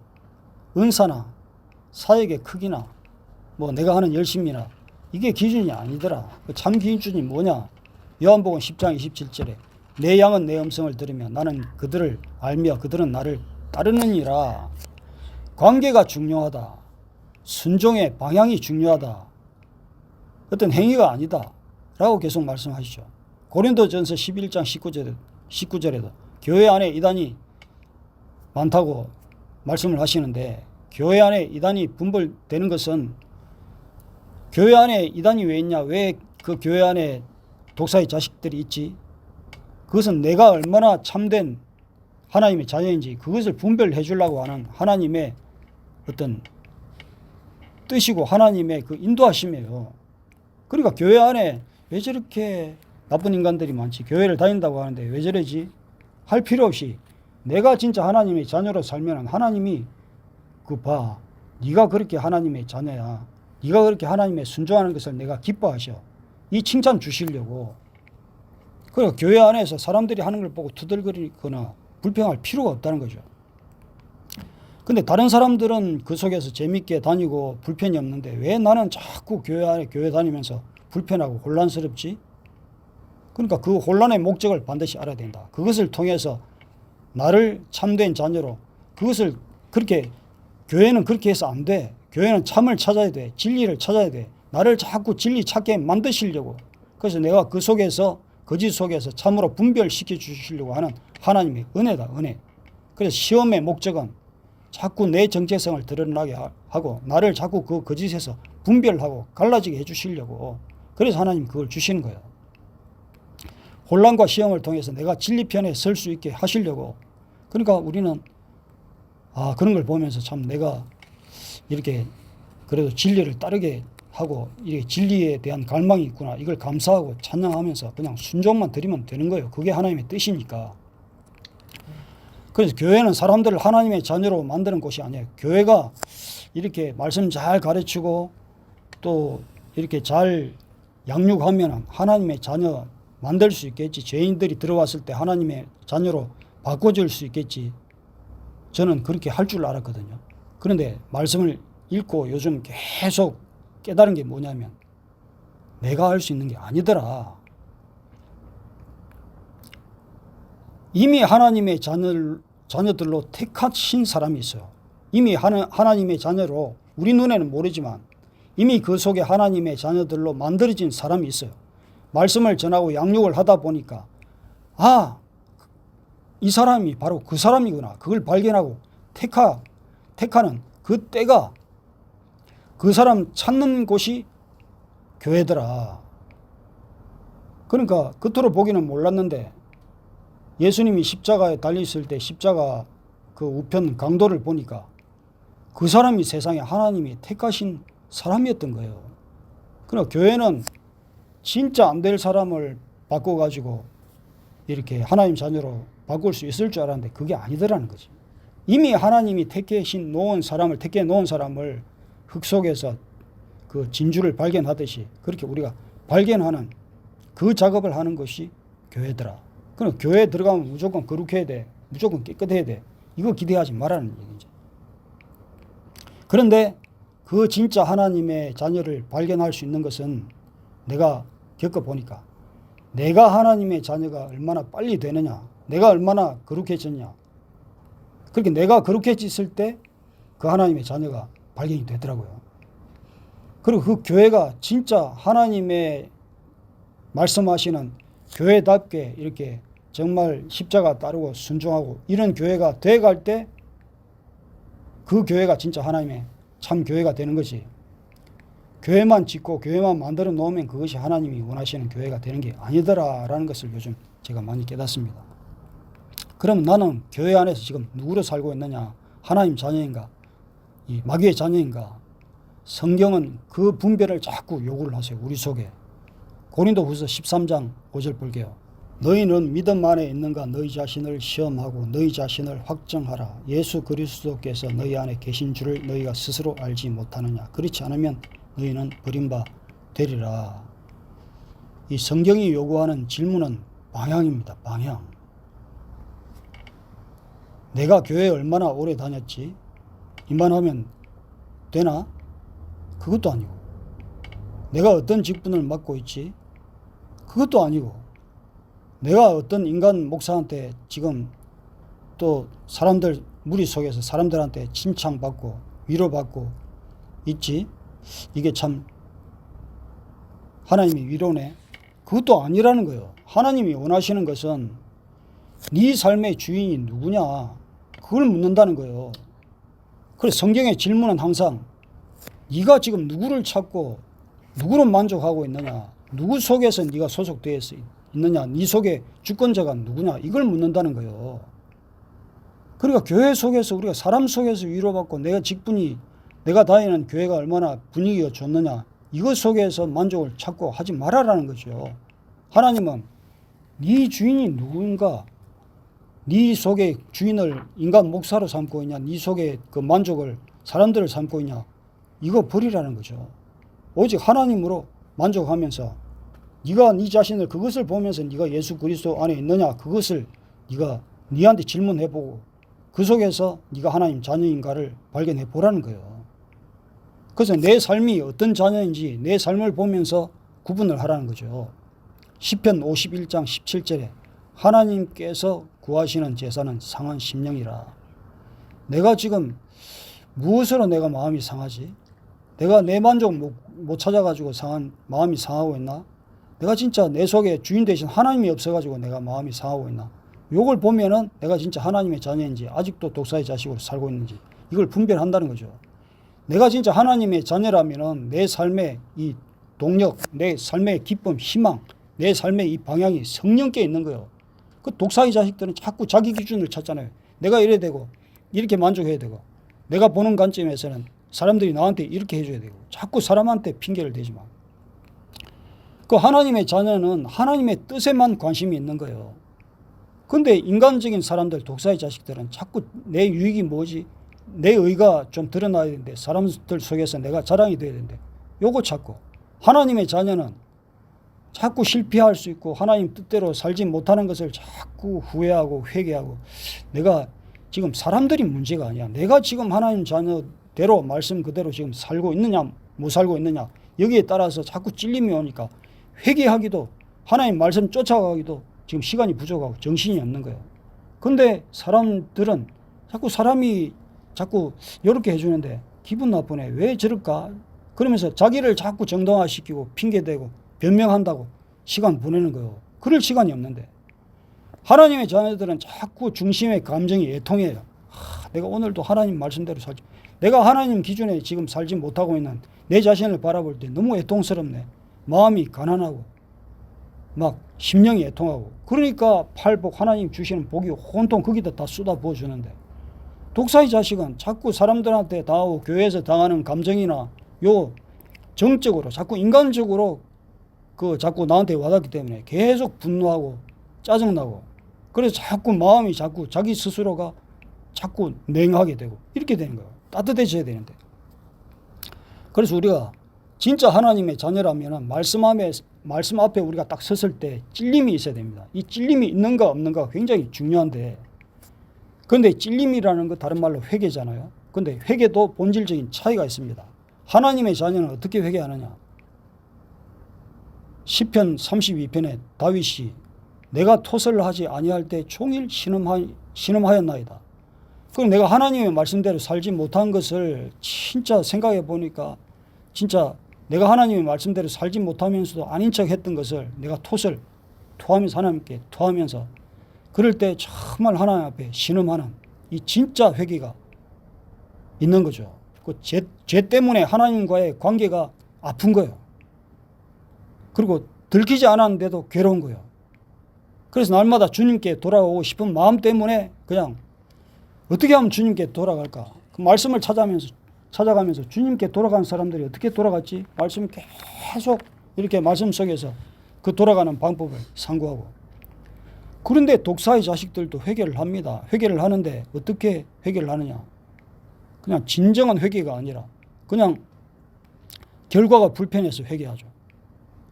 은사나 사역의 크기나 뭐 내가 하는 열심이나 이게 기준이 아니더라. 참 기준이 뭐냐? 요한복음 10장 27절에 내 양은 내 음성을 들으며 나는 그들을 알며 그들은 나를 따르느니라. 관계가 중요하다. 순종의 방향이 중요하다. 어떤 행위가 아니다 라고 계속 말씀하시죠. 고린도전서 11장 19절에도 교회 안에 이단이 많다고 말씀을 하시는데, 교회 안에 이단이 분벌되는 것은, 교회 안에 이단이 왜 있냐, 왜 그 교회 안에 독사의 자식들이 있지, 그것은 내가 얼마나 참된 하나님의 자녀인지 그것을 분별해 주려고 하는 하나님의 어떤 뜻이고 하나님의 그 인도하심이에요. 그러니까 교회 안에 왜 저렇게 나쁜 인간들이 많지, 교회를 다닌다고 하는데 왜 저러지 할 필요 없이, 내가 진짜 하나님의 자녀로 살면 하나님이 네가 그렇게 하나님의 자녀야, 네가 그렇게 하나님의 순종하는 것을 내가 기뻐하셔, 이 칭찬 주시려고. 그리고 교회 안에서 사람들이 하는 걸 보고 투덜거리거나 불평할 필요가 없다는 거죠. 근데 다른 사람들은 그 속에서 재밌게 다니고 불편이 없는데 왜 나는 자꾸 교회 안에 교회 다니면서 불편하고 혼란스럽지? 그러니까 그 혼란의 목적을 반드시 알아야 된다. 그것을 통해서 나를 참된 자녀로, 그것을 그렇게, 교회는 그렇게 해서 안 돼. 교회는 참을 찾아야 돼. 진리를 찾아야 돼. 나를 자꾸 진리 찾게 만드시려고. 그래서 내가 그 속에서, 거짓 속에서 참으로 분별시켜 주시려고 하는 하나님의 은혜다, 은혜. 그래서 시험의 목적은 자꾸 내 정체성을 드러나게 하고 나를 자꾸 그 거짓에서 분별하고 갈라지게 해주시려고. 그래서 하나님 그걸 주시는 거예요. 혼란과 시험을 통해서 내가 진리편에 설 수 있게 하시려고. 그러니까 우리는 그런 걸 보면서 참 내가 이렇게 그래도 진리를 따르게 하고 이게 진리에 대한 갈망이 있구나, 이걸 감사하고 찬양하면서 그냥 순종만 드리면 되는 거예요. 그게 하나님의 뜻이니까. 그래서 교회는 사람들을 하나님의 자녀로 만드는 곳이 아니에요. 교회가 이렇게 말씀 잘 가르치고 또 이렇게 잘 양육하면 하나님의 자녀 만들 수 있겠지. 죄인들이 들어왔을 때 하나님의 자녀로 바꿔줄 수 있겠지. 저는 그렇게 할 줄 알았거든요. 그런데 말씀을 읽고 요즘 계속 깨달은 게 뭐냐면 내가 할 수 있는 게 아니더라. 이미 하나님의 자녀들로 택하신 사람이 있어요. 이미 하나님의 자녀로, 우리 눈에는 모르지만 이미 그 속에 하나님의 자녀들로 만들어진 사람이 있어요. 말씀을 전하고 양육을 하다 보니까 이 사람이 바로 그 사람이구나. 그걸 발견하고 택하는 그 때가, 그 사람 찾는 곳이 교회더라. 그러니까 겉으로 보기는 몰랐는데 예수님이 십자가에 달렸을 때 십자가 그 우편 강도를 보니까 그 사람이 세상에 하나님이 택하신 사람이었던 거예요. 그러니까 교회는 진짜 안 될 사람을 바꿔가지고 이렇게 하나님 자녀로 바꿀 수 있을 줄 알았는데 그게 아니더라는 거지. 이미 하나님이 택해 놓은 사람을 흙 속에서 그 진주를 발견하듯이 그렇게 우리가 발견하는 그 작업을 하는 것이 교회더라. 그럼 교회에 들어가면 무조건 거룩해야 돼. 무조건 깨끗해야 돼. 이거 기대하지 말라는 얘기죠. 그런데 그 진짜 하나님의 자녀를 발견할 수 있는 것은 내가 겪어보니까 내가 하나님의 자녀가 얼마나 빨리 되느냐, 내가 얼마나 거룩해졌냐. 그렇게 내가 거룩해졌을 때 그 하나님의 자녀가 발견이 되더라고요. 그리고 그 교회가 진짜 하나님의 말씀하시는 교회답게 이렇게 정말 십자가 따르고 순종하고 이런 교회가 돼갈 때 그 교회가 진짜 하나님의 참 교회가 되는 거지. 교회만 짓고 교회만 만들어 놓으면 그것이 하나님이 원하시는 교회가 되는 게 아니더라라는 것을 요즘 제가 많이 깨닫습니다. 그럼 나는 교회 안에서 지금 누구로 살고 있느냐? 하나님 자녀인가? 이 마귀의 자녀인가? 성경은 그 분별을 자꾸 요구를 하세요. 우리 속에. 고린도후서 13장 5절 볼게요. 너희는 믿음 안에 있는가? 너희 자신을 시험하고 너희 자신을 확정하라. 예수 그리스도께서 너희 안에 계신 줄을 너희가 스스로 알지 못하느냐? 그렇지 않으면 너희는 버림바 되리라. 이 성경이 요구하는 질문은 방향입니다. 방향. 내가 교회에 얼마나 오래 다녔지? 이만하면 되나? 그것도 아니고. 내가 어떤 직분을 맡고 있지? 그것도 아니고. 내가 어떤 인간 목사한테 지금 또 사람들 무리 속에서 사람들한테 칭찬받고 위로받고 있지? 이게 참 하나님의 위로네. 그것도 아니라는 거예요. 하나님이 원하시는 것은 네 삶의 주인이 누구냐? 그걸 묻는다는 거예요. 그래서 성경의 질문은 항상 네가 지금 누구를 찾고 누구로 만족하고 있느냐? 누구 속에서 네가 소속되어 있느냐? 네 속에 주권자가 누구냐? 이걸 묻는다는 거예요. 그러니까 교회 속에서 우리가 사람 속에서 위로받고 내가 직분이 내가 다니는 교회가 얼마나 분위기가 좋느냐? 이것 속에서 만족을 찾고 하지 말아라는 거죠. 하나님은 네 주인이 누군가? 네 속에 주인을 인간 목사로 삼고 있냐? 네 속에 그 만족을 사람들을 삼고 있냐? 이거 버리라는 거죠. 오직 하나님으로 만족하면서 네가 네 자신을 그것을 보면서 네가 예수 그리스도 안에 있느냐? 그것을 네가 네한테 질문해보고 그 속에서 네가 하나님 자녀인가를 발견해 보라는 거예요. 그래서 내 삶이 어떤 자녀인지 내 삶을 보면서 구분을 하라는 거죠. 시편 51장 17절에 하나님께서 구하시는 제사는 상한 심령이라. 내가 지금 무엇으로 내가 마음이 상하지? 내가 내 만족 못 찾아가지고 마음이 상하고 있나? 내가 진짜 내 속에 주인 되신 하나님이 없어가지고 내가 마음이 상하고 있나? 요걸 보면은 내가 진짜 하나님의 자녀인지 아직도 독사의 자식으로 살고 있는지 이걸 분별한다는 거죠. 내가 진짜 하나님의 자녀라면은 내 삶의 이 동력, 내 삶의 기쁨, 희망, 내 삶의 이 방향이 성령께 있는 거예요. 그 독사의 자식들은 자꾸 자기 기준을 찾잖아요. 내가 이래야 되고 이렇게 만족해야 되고 내가 보는 관점에서는 사람들이 나한테 이렇게 해줘야 되고 자꾸 사람한테 핑계를 대지 마. 그 하나님의 자녀는 하나님의 뜻에만 관심이 있는 거예요. 근데 인간적인 사람들, 독사의 자식들은 자꾸 내 유익이 뭐지? 내 의가 좀 드러나야 되는데 사람들 속에서 내가 자랑이 돼야 되는데 요거 찾고 하나님의 자녀는 자꾸 실패할 수 있고 하나님 뜻대로 살지 못하는 것을 자꾸 후회하고 회개하고 내가 지금 사람들이 문제가 아니야. 내가 지금 하나님 자녀대로 말씀 그대로 지금 살고 있느냐 못 살고 있느냐 여기에 따라서 자꾸 찔림이 오니까 회개하기도 하나님 말씀 쫓아가기도 지금 시간이 부족하고 정신이 없는 거예요. 근데 사람들은 자꾸 사람이 자꾸 이렇게 해주는데 기분 나쁘네. 왜 저럴까? 그러면서 자기를 자꾸 정당화시키고 핑계대고 변명한다고 시간 보내는 거예요. 그럴 시간이 없는데 하나님의 자녀들은 자꾸 중심의 감정이 애통해요. 내가 오늘도 하나님 말씀대로 살지. 내가 하나님 기준에 지금 살지 못하고 있는 내 자신을 바라볼 때 너무 애통스럽네. 마음이 가난하고 막 심령이 애통하고 그러니까 팔복 하나님 주시는 복이 온통 거기다 다 쏟아 부어주는데 독사의 자식은 자꾸 사람들한테 당하고 교회에서 당하는 감정이나 요 정적으로 자꾸 인간적으로 그 자꾸 나한테 와닿기 때문에 계속 분노하고 짜증나고 그래서 자꾸 마음이 자꾸 자기 스스로가 자꾸 냉하게 되고 이렇게 되는 거예요. 따뜻해져야 되는데. 그래서 우리가 진짜 하나님의 자녀라면 말씀 앞에 우리가 딱 섰을 때 찔림이 있어야 됩니다. 이 찔림이 있는가 없는가 굉장히 중요한데 그런데 찔림이라는 거 다른 말로 회개잖아요. 그런데 회개도 본질적인 차이가 있습니다. 하나님의 자녀는 어떻게 회개하느냐? 시편 32편에 다윗이 내가 토설을 하지 아니할 때 종일 신음하였나이다. 그럼 내가 하나님의 말씀대로 살지 못한 것을 진짜 생각해 보니까 진짜 내가 하나님의 말씀대로 살지 못하면서도 아닌 척 했던 것을 내가 토하면서 하나님께 토하면서 그럴 때 정말 하나님 앞에 신음하는 이 진짜 회개가 있는 거죠. 그 죄 때문에 하나님과의 관계가 아픈 거예요. 그리고 들키지 않았는데도 괴로운 거예요. 그래서 날마다 주님께 돌아오고 싶은 마음 때문에 그냥 어떻게 하면 주님께 돌아갈까? 그 말씀을 찾아가면서 주님께 돌아간 사람들이 어떻게 돌아갔지? 말씀이 계속 이렇게 말씀 속에서 그 돌아가는 방법을 상고하고. 그런데 독사의 자식들도 회개를 합니다. 회개를 하는데 어떻게 회개를 하느냐? 그냥 진정한 회개가 아니라 그냥 결과가 불편해서 회개하죠.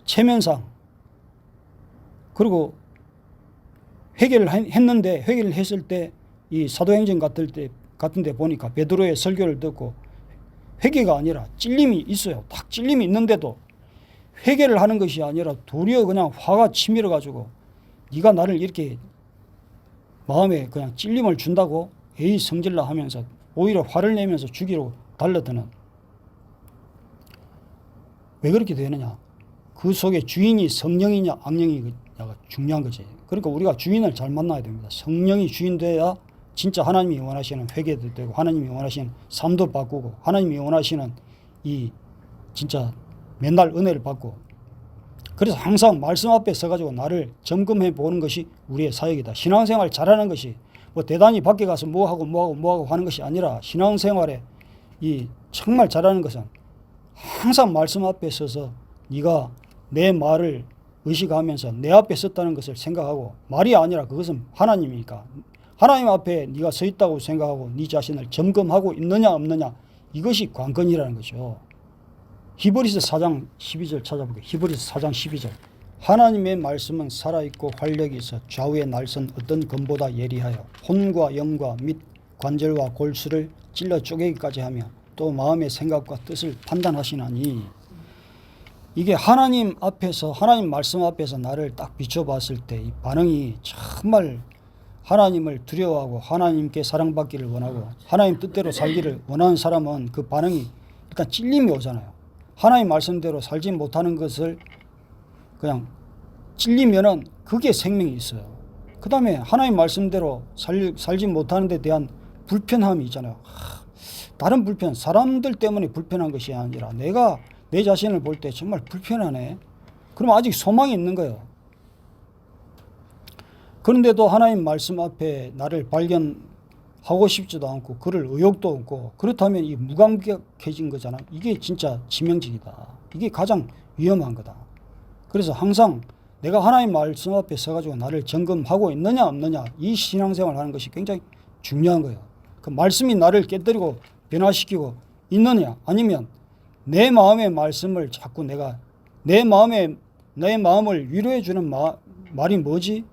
체면상. 그리고 회개를 했는데 회개를 했을 때 이 사도행전 같은 데 보니까 베드로의 설교를 듣고 회개가 아니라 찔림이 있어요. 딱 찔림이 있는데도 회개를 하는 것이 아니라 도리어 그냥 화가 치밀어 가지고 네가 나를 이렇게 마음에 그냥 찔림을 준다고 에이 성질나 하면서 오히려 화를 내면서 죽이러 달려드는. 왜 그렇게 되느냐? 그 속에 주인이 성령이냐 악령이냐가 중요한 거지. 그러니까 우리가 주인을 잘 만나야 됩니다. 성령이 주인 돼야 진짜 하나님이 원하시는 회개도 되고 하나님이 원하시는 삶도 바꾸고 하나님이 원하시는 이 진짜 맨날 은혜를 받고. 그래서 항상 말씀 앞에 서가지고 나를 점검해 보는 것이 우리의 사역이다. 신앙생활 잘하는 것이 뭐 대단히 밖에 가서 뭐하고 하는 것이 아니라 신앙생활에 이 정말 잘하는 것은 항상 말씀 앞에 서서 네가 내 말을 의식하면서 내 앞에 섰다는 것을 생각하고, 말이 아니라 그것은 하나님이니까 하나님 앞에 네가 서 있다고 생각하고 네 자신을 점검하고 있느냐 없느냐, 이것이 관건이라는 거죠. 히브리서 4장 12절 찾아볼게요. 히브리서 4장 12절. 하나님의 말씀은 살아있고 활력이 있어 좌우의 날선 어떤 검보다 예리하여 혼과 영과 및 관절과 골수를 찔러 쪼개기까지 하며 또 마음의 생각과 뜻을 판단하시나니. 이게 하나님 앞에서, 하나님 말씀 앞에서 나를 딱 비춰봤을 때 이 반응이 정말 하나님을 두려워하고 하나님께 사랑받기를 원하고 하나님 뜻대로 살기를 원하는 사람은 그 반응이 일단 찔림이 오잖아요. 하나님 말씀대로 살지 못하는 것을 그냥 찔리면은 그게 생명이 있어요. 그 다음에 하나님 말씀대로 살지 못하는 데 대한 불편함이 있잖아요. 다른 불편, 사람들 때문에 불편한 것이 아니라 내가 내 자신을 볼 때 정말 불편하네. 그러면 아직 소망이 있는 거예요. 그런데도 하나님 말씀 앞에 나를 발견하고 싶지도 않고 그럴 의욕도 없고, 그렇다면 이 무감격해진 거잖아. 이게 진짜 치명적이다. 이게 가장 위험한 거다. 그래서 항상 내가 하나님 말씀 앞에 서가지고 나를 점검하고 있느냐 없느냐, 이 신앙생활을 하는 것이 굉장히 중요한 거예요. 그 말씀이 나를 깨뜨리고 변화시키고 있느냐, 아니면 내 마음의 말씀을 자꾸 내가 내 마음을 위로해 주는 말이 뭐지?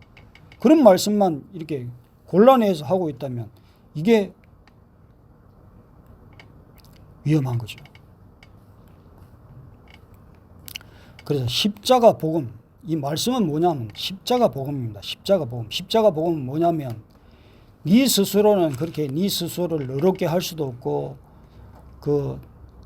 그런 말씀만 이렇게 골라내서 하고 있다면 이게 위험한 거죠. 그래서 십자가 복음, 이 말씀은 뭐냐면 십자가 복음입니다. 십자가 복음. 십자가 복음은 뭐냐면 네 스스로는 그렇게 네 스스로를 어렵게 할 수도 없고,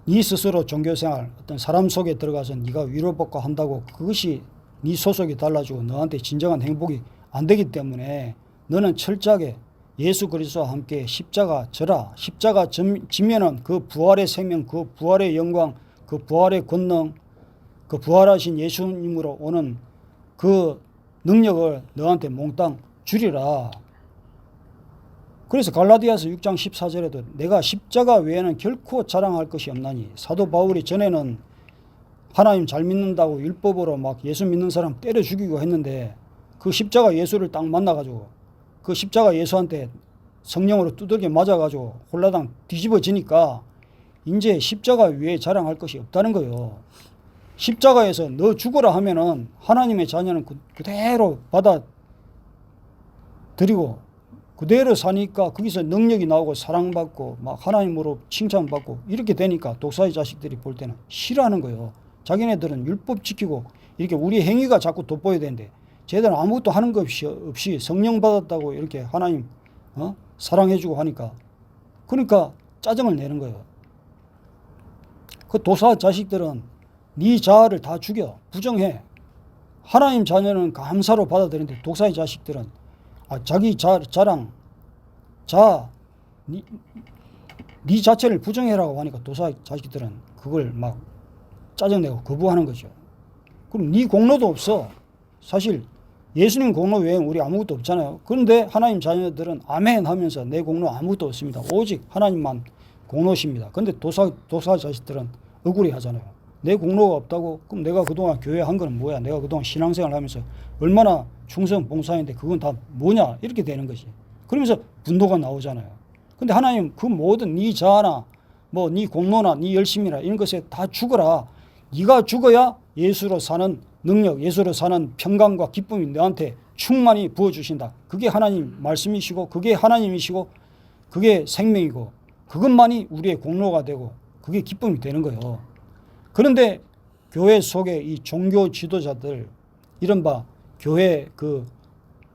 네 스스로 종교생활 어떤 사람 속에 들어가서 네가 위로받고 한다고 그것이 네 소속이 달라지고 너한테 진정한 행복이 안 되기 때문에 너는 철저하게 예수 그리스도와 함께 십자가 져라. 십자가 지면은 그 부활의 생명, 그 부활의 영광, 그 부활의 권능, 그 부활하신 예수님으로 오는 그 능력을 너한테 몽땅 주리라. 그래서 갈라디아서 6장 14절에도 내가 십자가 외에는 결코 자랑할 것이 없나니, 사도 바울이 전에는 하나님 잘 믿는다고 율법으로 막 예수 믿는 사람 때려 죽이고 했는데 그 십자가 예수를 딱 만나가지고 그 십자가 예수한테 성령으로 두들겨 맞아가지고 홀라당 뒤집어지니까 이제 십자가 위에 자랑할 것이 없다는 거예요. 십자가에서 너 죽어라 하면은 하나님의 자녀는 그대로 받아들이고 그대로 사니까 거기서 능력이 나오고 사랑받고 막 하나님으로 칭찬받고 이렇게 되니까 독사의 자식들이 볼 때는 싫어하는 거예요. 자기네들은 율법 지키고 이렇게 우리 행위가 자꾸 돋보여야 되는데 쟤들은 아무것도 하는 것 없이 성령 받았다고 이렇게 하나님 사랑해주고 하니까 그러니까 짜증을 내는 거예요. 그 도사 자식들은 네 자아를 다 죽여 부정해. 하나님 자녀는 감사로 받아들이는데 독사의 자식들은 자기 자랑 네 자체를 부정해라고 하니까 도사 자식들은 그걸 막 짜증내고 거부하는 거죠. 그럼 네 공로도 없어. 사실 예수님 공로 외에 우리 아무것도 없잖아요. 그런데 하나님 자녀들은 아멘 하면서 내 공로 아무것도 없습니다. 오직 하나님만 공로십니다. 근데 도사 자식들은 억울해 하잖아요. 내 공로가 없다고? 그럼 내가 그동안 교회 한 거는 뭐야? 내가 그동안 신앙생활 하면서 얼마나 충성 봉사했는데 그건 다 뭐냐? 이렇게 되는 것이. 그러면서 분노가 나오잖아요. 근데 하나님 그 모든 네 자아나 뭐 네 공로나 네 열심이나 이런 것에 다 죽어라. 네가 죽어야 예수로 사는 능력, 예수로 사는 평강과 기쁨이 너한테 충만히 부어주신다. 그게 하나님 말씀이시고 그게 하나님이시고 그게 생명이고 그것만이 우리의 공로가 되고 그게 기쁨이 되는 거예요. 그런데 교회 속에 이 종교 지도자들 이른바 교회 그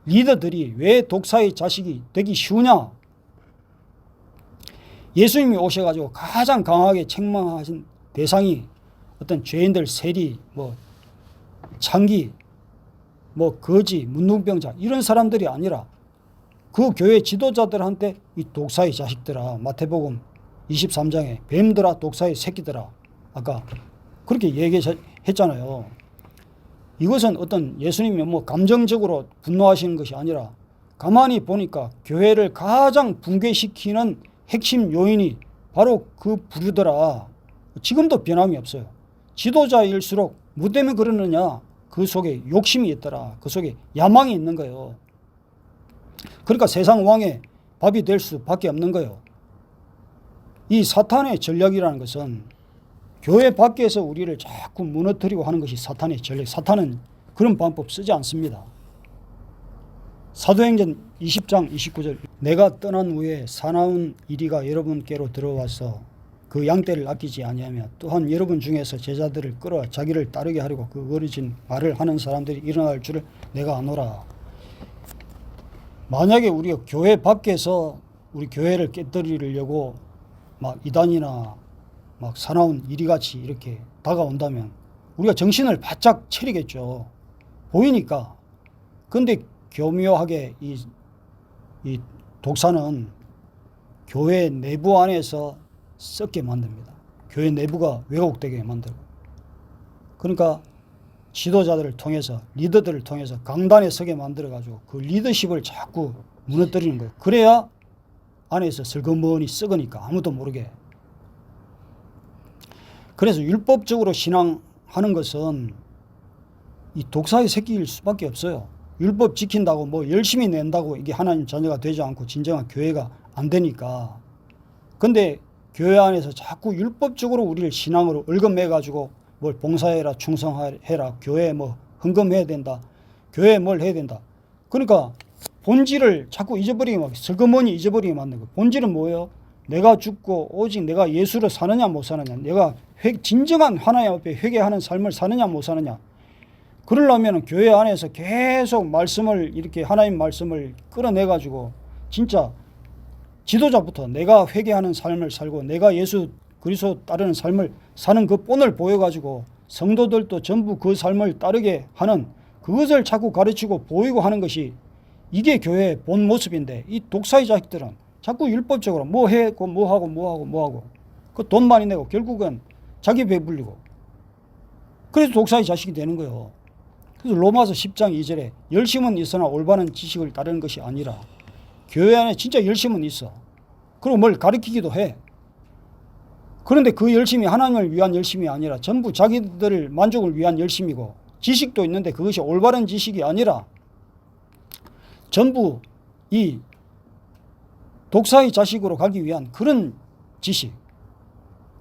리더들이 왜 독사의 자식이 되기 쉬우냐? 예수님이 오셔가지고 가장 강하게 책망하신 대상이 어떤 죄인들 세리, 뭐 창기, 뭐 거지, 문둥병자 이런 사람들이 아니라 그 교회 지도자들한테 이 독사의 자식들아, 마태복음 23장에 뱀들아 독사의 새끼들아, 아까 그렇게 얘기했잖아요. 이것은 어떤 예수님이 뭐 감정적으로 분노하시는 것이 아니라 가만히 보니까 교회를 가장 붕괴시키는 핵심 요인이 바로 그 부류더라. 지금도 변함이 없어요. 지도자일수록 뭐 때문에 그러느냐? 그 속에 욕심이 있더라. 그 속에 야망이 있는 거예요. 그러니까 세상 왕의 밥이 될 수밖에 없는 거예요. 이 사탄의 전략이라는 것은 교회 밖에서 우리를 자꾸 무너뜨리고 하는 것이 사탄의 전략. 사탄은 그런 방법 쓰지 않습니다. 사도행전 20장 29절 내가 떠난 후에 사나운 이리가 여러분께로 들어와서 그 양떼를 아끼지 아니하며 또한 여러분 중에서 제자들을 끌어 자기를 따르게 하려고 그 어리진 말을 하는 사람들이 일어날 줄을 내가 아노라. 만약에 우리가 교회 밖에서 우리 교회를 깨뜨리려고 막 이단이나 막 사나운 이리같이 이렇게 다가온다면 우리가 정신을 바짝 차리겠죠. 보이니까. 근데 교묘하게 이 독사는 교회 내부 안에서 썩게 만듭니다. 교회 내부가 왜곡되게 만들고. 그러니까 지도자들을 통해서 리더들을 통해서 강단에 서게 만들어가지고 그 리더십을 자꾸 무너뜨리는 거예요. 그래야 안에서 슬그머니 썩으니까 아무도 모르게. 그래서 율법적으로 신앙하는 것은 이 독사의 새끼일 수밖에 없어요. 율법 지킨다고 뭐 열심히 낸다고 이게 하나님 자녀가 되지 않고 진정한 교회가 안 되니까. 근데 교회 안에서 자꾸 율법적으로 우리를 신앙으로 얽어매가지고 뭘 봉사해라, 충성해라, 교회에 뭐 헌금해야 된다, 교회에 뭘 해야 된다. 그러니까 본질을 자꾸 잊어버리게 막 슬그머니 잊어버리게 만든 거예요. 본질은 뭐예요? 내가 죽고 오직 내가 예수로 사느냐 못 사느냐, 내가 진정한 하나님 앞에 회개하는 삶을 사느냐 못 사느냐. 그러려면 교회 안에서 계속 말씀을 이렇게 하나님 말씀을 끌어내가지고 진짜 지도자부터 내가 회개하는 삶을 살고 내가 예수 그리스도 따르는 삶을 사는 그 본을 보여가지고 성도들도 전부 그 삶을 따르게 하는 그것을 자꾸 가르치고 보이고 하는 것이 이게 교회의 본 모습인데 이 독사의 자식들은 자꾸 율법적으로 뭐 했고 뭐 하고 그 돈 많이 내고 결국은 자기 배불리고 그래서 독사의 자식이 되는 거예요. 그래서 로마서 10장 2절에 열심은 있으나 올바른 지식을 따르는 것이 아니라 교회 안에 진짜 열심은 있어. 그리고 뭘 가르치기도 해. 그런데 그 열심이 하나님을 위한 열심이 아니라 전부 자기들 만족을 위한 열심이고 지식도 있는데 그것이 올바른 지식이 아니라 전부 이 독사의 자식으로 가기 위한 그런 지식.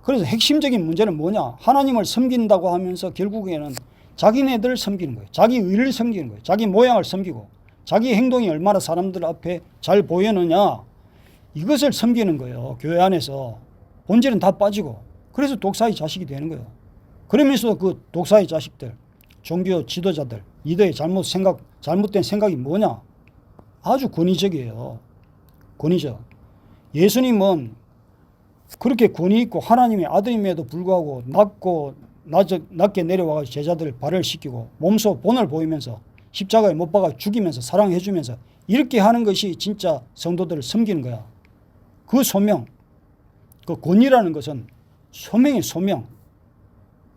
그래서 핵심적인 문제는 뭐냐? 하나님을 섬긴다고 하면서 결국에는 자기네들 섬기는 거예요. 자기 의를 섬기는 거예요. 자기 모양을 섬기고 자기 행동이 얼마나 사람들 앞에 잘 보이느냐 이것을 섬기는 거예요. 교회 안에서 본질은 다 빠지고 그래서 독사의 자식이 되는 거예요. 그러면서도 그 독사의 자식들, 종교 지도자들, 리더의 잘못된 생각이 뭐냐? 아주 권위적이에요. 권위적. 예수님은 그렇게 권위 있고 하나님의 아들임에도 불구하고 낮게 내려와서 제자들을 발을 씻기고 몸소 본을 보이면서 십자가에 못 박아 죽이면서 사랑해 주면서 이렇게 하는 것이 진짜 성도들을 섬기는 거야. 그 소명, 그 권위라는 것은 소명의 소명.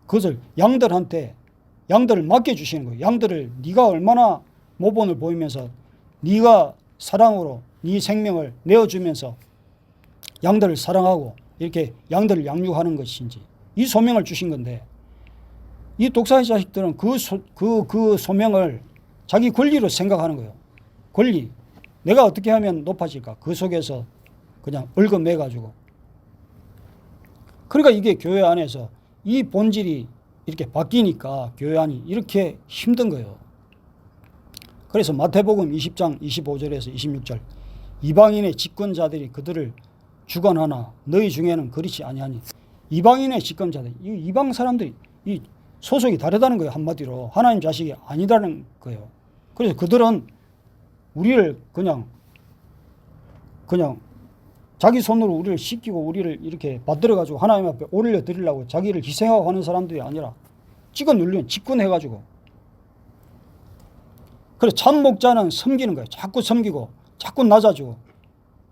그것을 양들을 맡겨주시는 거예요. 양들을 네가 얼마나 모본을 보이면서 네가 사랑으로 네 생명을 내어주면서 양들을 사랑하고 이렇게 양들을 양육하는 것인지 이 소명을 주신 건데 이 독사의 자식들은 그 소명을 자기 권리로 생각하는 거예요. 권리. 내가 어떻게 하면 높아질까? 그 속에서 그냥 얽어매가지고. 그러니까 이게 교회 안에서 이 본질이 이렇게 바뀌니까 교회 안이 이렇게 힘든 거예요. 그래서 마태복음 20장 25절에서 26절 이방인의 집권자들이 그들을 주관하나 너희 중에는 그렇지 아니하니. 이방인의 집권자들, 이 이방 사람들이 이 소속이 다르다는 거예요. 한마디로 하나님 자식이 아니다는 거예요. 그래서 그들은 우리를 그냥 자기 손으로 우리를 씻기고 우리를 이렇게 받들어 가지고 하나님 앞에 올려 드리려고 자기를 희생하고 하는 사람들이 아니라 찍어 눌리는 직권해가지고. 그래서 참 목자는 섬기는 거예요. 자꾸 섬기고 자꾸 낮아지고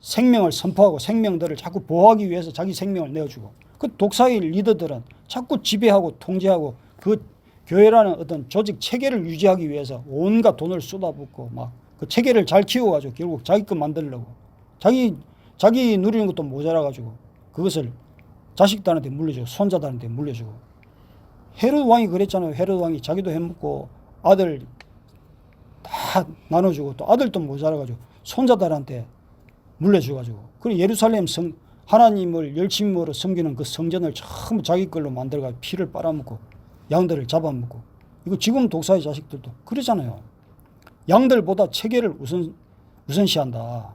생명을 선포하고 생명들을 자꾸 보호하기 위해서 자기 생명을 내어주고. 그 독사의 리더들은 자꾸 지배하고 통제하고 그 교회라는 어떤 조직 체계를 유지하기 위해서 온갖 돈을 쏟아붓고 막 그 체계를 잘 키워가지고 결국 자기 거 만들려고 자기 누리는 것도 모자라가지고 그것을 자식들한테 물려주고 손자들한테 물려주고. 헤롯 왕이 그랬잖아요. 헤롯 왕이 자기도 해먹고 아들 다 나눠주고 또 아들도 모자라가지고 손자들한테 물려줘가지고. 그리고 예루살렘 하나님을 열심으로 섬기는 그 성전을 전부 자기 걸로 만들어가지고 피를 빨아먹고 양들을 잡아먹고. 이거 지금 독사의 자식들도 그러잖아요. 양들보다 체계를 우선시한다.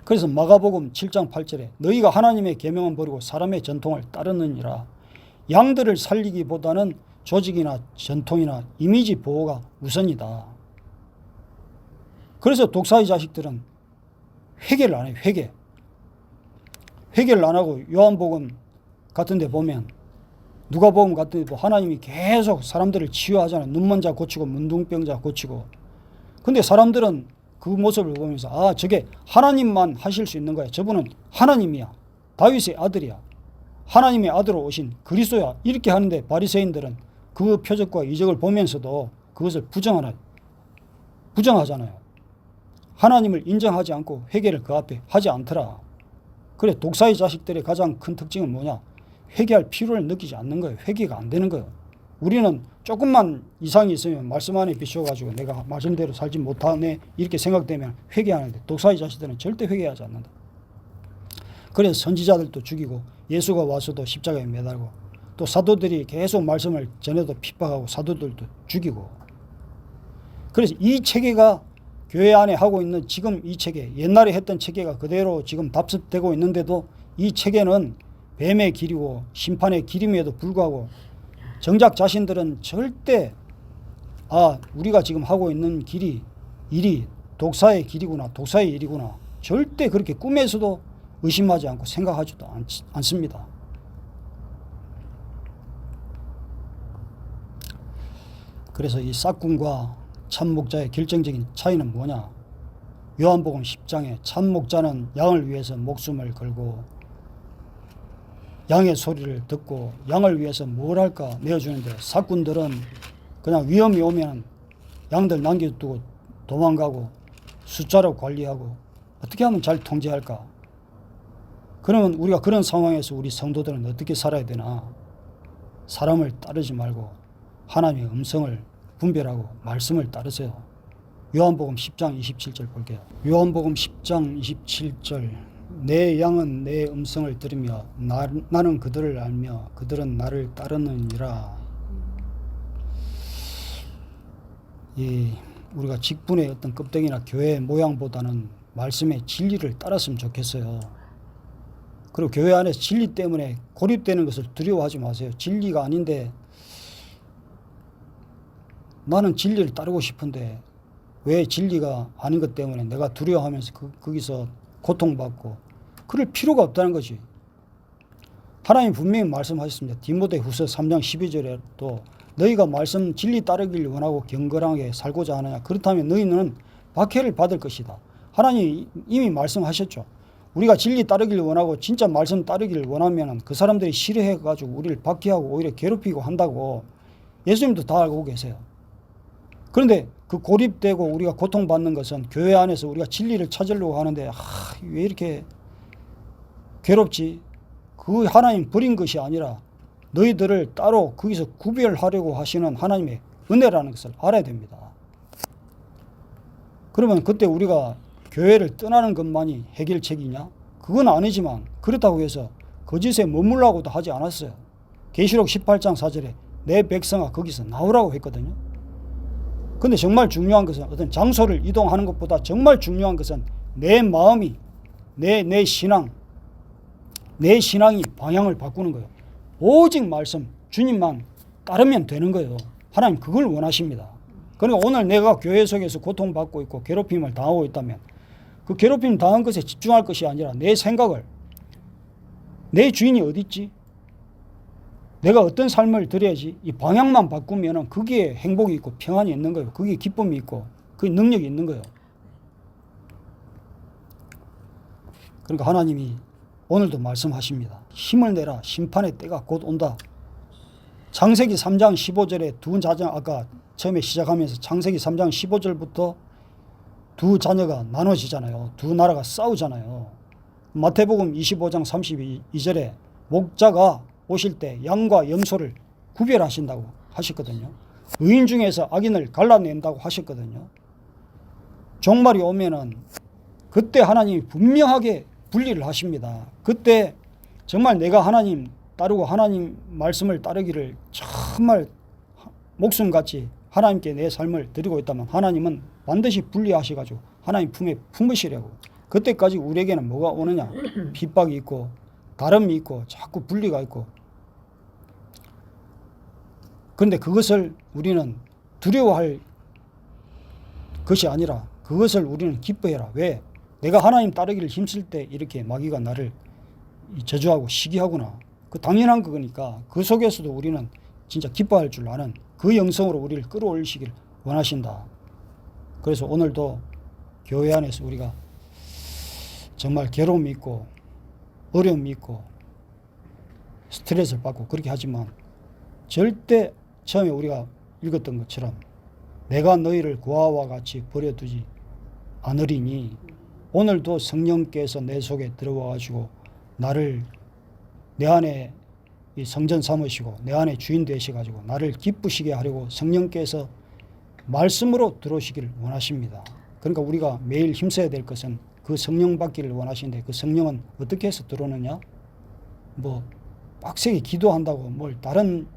그래서 마가복음 7장 8절에 너희가 하나님의 계명은 버리고 사람의 전통을 따르느니라. 양들을 살리기보다는 조직이나 전통이나 이미지 보호가 우선이다. 그래서 독사의 자식들은 회개를 안 해요. 회개를 안 하고 요한복음 같은 데 보면 누가복음 같은 데 하나님이 계속 사람들을 치유하잖아요. 눈먼 자 고치고 문둥병자 고치고. 근데 사람들은 그 모습을 보면서 아 저게 하나님만 하실 수 있는 거야. 저분은 하나님이야. 다윗의 아들이야. 하나님의 아들로 오신 그리스도야. 이렇게 하는데 바리새인들은 그 표적과 이적을 보면서도 그것을 부정하잖아요. 하나님을 인정하지 않고 회개를 그 앞에 하지 않더라. 그래 독사의 자식들의 가장 큰 특징은 뭐냐? 회개할 필요를 느끼지 않는 거예요. 회개가 안 되는 거예요. 우리는 조금만 이상이 있으면 말씀 안에 비추어가지고 내가 말씀대로 살지 못하네 이렇게 생각되면 회개하는데 독사의 자식들은 절대 회개하지 않는다. 그래서 선지자들도 죽이고 예수가 와서도 십자가에 매달고 또 사도들이 계속 말씀을 전해도 핍박하고 사도들도 죽이고. 그래서 이 체계가 교회 안에 하고 있는 지금 이 체계, 옛날에 했던 체계가 그대로 지금 답습되고 있는데도 이 체계는 뱀의 길이고 심판의 길임에도 불구하고 정작 자신들은 절대 우리가 지금 하고 있는 일이 독사의 길이구나, 독사의 일이구나, 절대 그렇게 꿈에서도 의심하지 않고 생각하지도 않습니다. 그래서 이 싹군과 참목자의 결정적인 차이는 뭐냐? 요한복음 10장에 참목자는 양을 위해서 목숨을 걸고 양의 소리를 듣고 양을 위해서 뭘 할까 내어주는데 삭군들은 그냥 위험이 오면 양들 남겨두고 도망가고 숫자로 관리하고 어떻게 하면 잘 통제할까? 그러면 우리가 그런 상황에서 우리 성도들은 어떻게 살아야 되나? 사람을 따르지 말고 하나님의 음성을 분별하고 말씀을 따르세요. 요한복음 10장 27절 볼게요. 요한복음 10장 27절 내 양은 내 음성을 들으며 나는 그들을 알며 그들은 나를 따르느니라. 우리가 직분의 어떤 껍데기나 교회 모양보다는 말씀의 진리를 따랐으면 좋겠어요. 그리고 교회 안에서 진리 때문에 고립되는 것을 두려워하지 마세요. 진리가 아닌데 나는 진리를 따르고 싶은데 왜 진리가 아닌 것 때문에 내가 두려워하면서 거기서 고통받고 그럴 필요가 없다는 거지. 하나님 분명히 말씀하셨습니다. 디모데후서 3장 12절에도 너희가 말씀 진리 따르기를 원하고 경건하게 살고자 하느냐. 그렇다면 너희는 박해를 받을 것이다. 하나님이 이미 말씀하셨죠. 우리가 진리 따르기를 원하고 진짜 말씀 따르기를 원하면 그 사람들이 싫어해가지고 우리를 박해하고 오히려 괴롭히고 한다고 예수님도 다 알고 계세요. 그런데 그 고립되고 우리가 고통받는 것은 교회 안에서 우리가 진리를 찾으려고 하는데 왜 이렇게 괴롭지? 그 하나님 버린 것이 아니라 너희들을 따로 거기서 구별하려고 하시는 하나님의 은혜라는 것을 알아야 됩니다. 그러면 그때 우리가 교회를 떠나는 것만이 해결책이냐? 그건 아니지만 그렇다고 해서 거짓에 머물라고도 하지 않았어요. 계시록 18장 4절에 내 백성아 거기서 나오라고 했거든요. 근데 정말 중요한 것은 어떤 장소를 이동하는 것보다 정말 중요한 것은 내 마음이 내 신앙 내 신앙이 방향을 바꾸는 거예요. 오직 말씀 주님만 따르면 되는 거예요. 하나님 그걸 원하십니다. 그러니까 오늘 내가 교회 속에서 고통받고 있고 괴롭힘을 당하고 있다면 그 괴롭힘 당한 것에 집중할 것이 아니라 내 생각을 내 주인이 어디 있지? 내가 어떤 삶을 들여야지? 이 방향만 바꾸면 그게 행복이 있고 평안이 있는 거예요. 그게 기쁨이 있고 그게 능력이 있는 거예요. 그러니까 하나님이 오늘도 말씀하십니다. 힘을 내라. 심판의 때가 곧 온다. 창세기 3장 15절에 두 자녀 아까 처음에 시작하면서 창세기 3장 15절부터 두 자녀가 나눠지잖아요. 두 나라가 싸우잖아요. 마태복음 25장 32절에 목자가 오실 때 양과 염소를 구별하신다고 하셨거든요. 의인 중에서 악인을 갈라낸다고 하셨거든요. 종말이 오면은 그때 하나님이 분명하게 분리를 하십니다. 그때 정말 내가 하나님 따르고 하나님 말씀을 따르기를 정말 목숨같이 하나님께 내 삶을 드리고 있다면 하나님은 반드시 분리하셔가지고 하나님 품에 품으시려고. 그때까지 우리에게는 뭐가 오느냐? 핍박이 있고 다름이 있고 자꾸 분리가 있고. 그런데 그것을 우리는 두려워할 것이 아니라 그것을 우리는 기뻐해라. 왜? 내가 하나님 따르기를 힘쓸 때 이렇게 마귀가 나를 저주하고 시기하구나. 그 당연한 거니까 그 속에서도 우리는 진짜 기뻐할 줄 아는 그 영성으로 우리를 끌어올리시길 원하신다. 그래서 오늘도 교회 안에서 우리가 정말 괴로움이 있고 어려움이 있고 스트레스를 받고 그렇게 하지만 절대 처음에 우리가 읽었던 것처럼 내가 너희를 고아와 같이 버려두지 않으리니 오늘도 성령께서 내 속에 들어와 가지고 나를 내 안에 이 성전 삼으시고 내 안에 주인 되셔가지고 나를 기쁘시게 하려고 성령께서 말씀으로 들어오시기를 원하십니다. 그러니까 우리가 매일 힘써야 될 것은 그 성령 받기를 원하시는데 그 성령은 어떻게 해서 들어오느냐? 뭐 빡세게 기도한다고 뭘 다른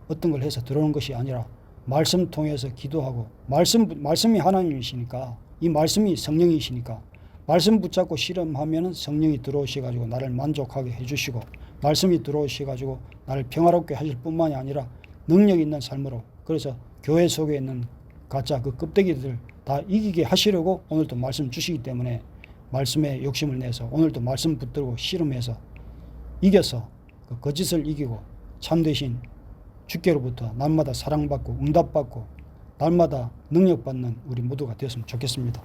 어떤 걸 해서 들어오는 것이 아니라 말씀 통해서 기도하고 말씀이 하나님이시니까 이 말씀이 성령이시니까 말씀 붙잡고 실험하면 성령이 들어오셔가지고 나를 만족하게 해주시고 말씀이 들어오셔가지고 나를 평화롭게 하실 뿐만이 아니라 능력 있는 삶으로 그래서 교회 속에 있는 가짜 그 껍데기들 다 이기게 하시려고 오늘도 말씀 주시기 때문에 말씀에 욕심을 내서 오늘도 말씀 붙들고 실험해서 이겨서 그 거짓을 이기고 참되신 주께로부터 날마다 사랑받고 응답받고 날마다 능력받는 우리 모두가 되었으면 좋겠습니다.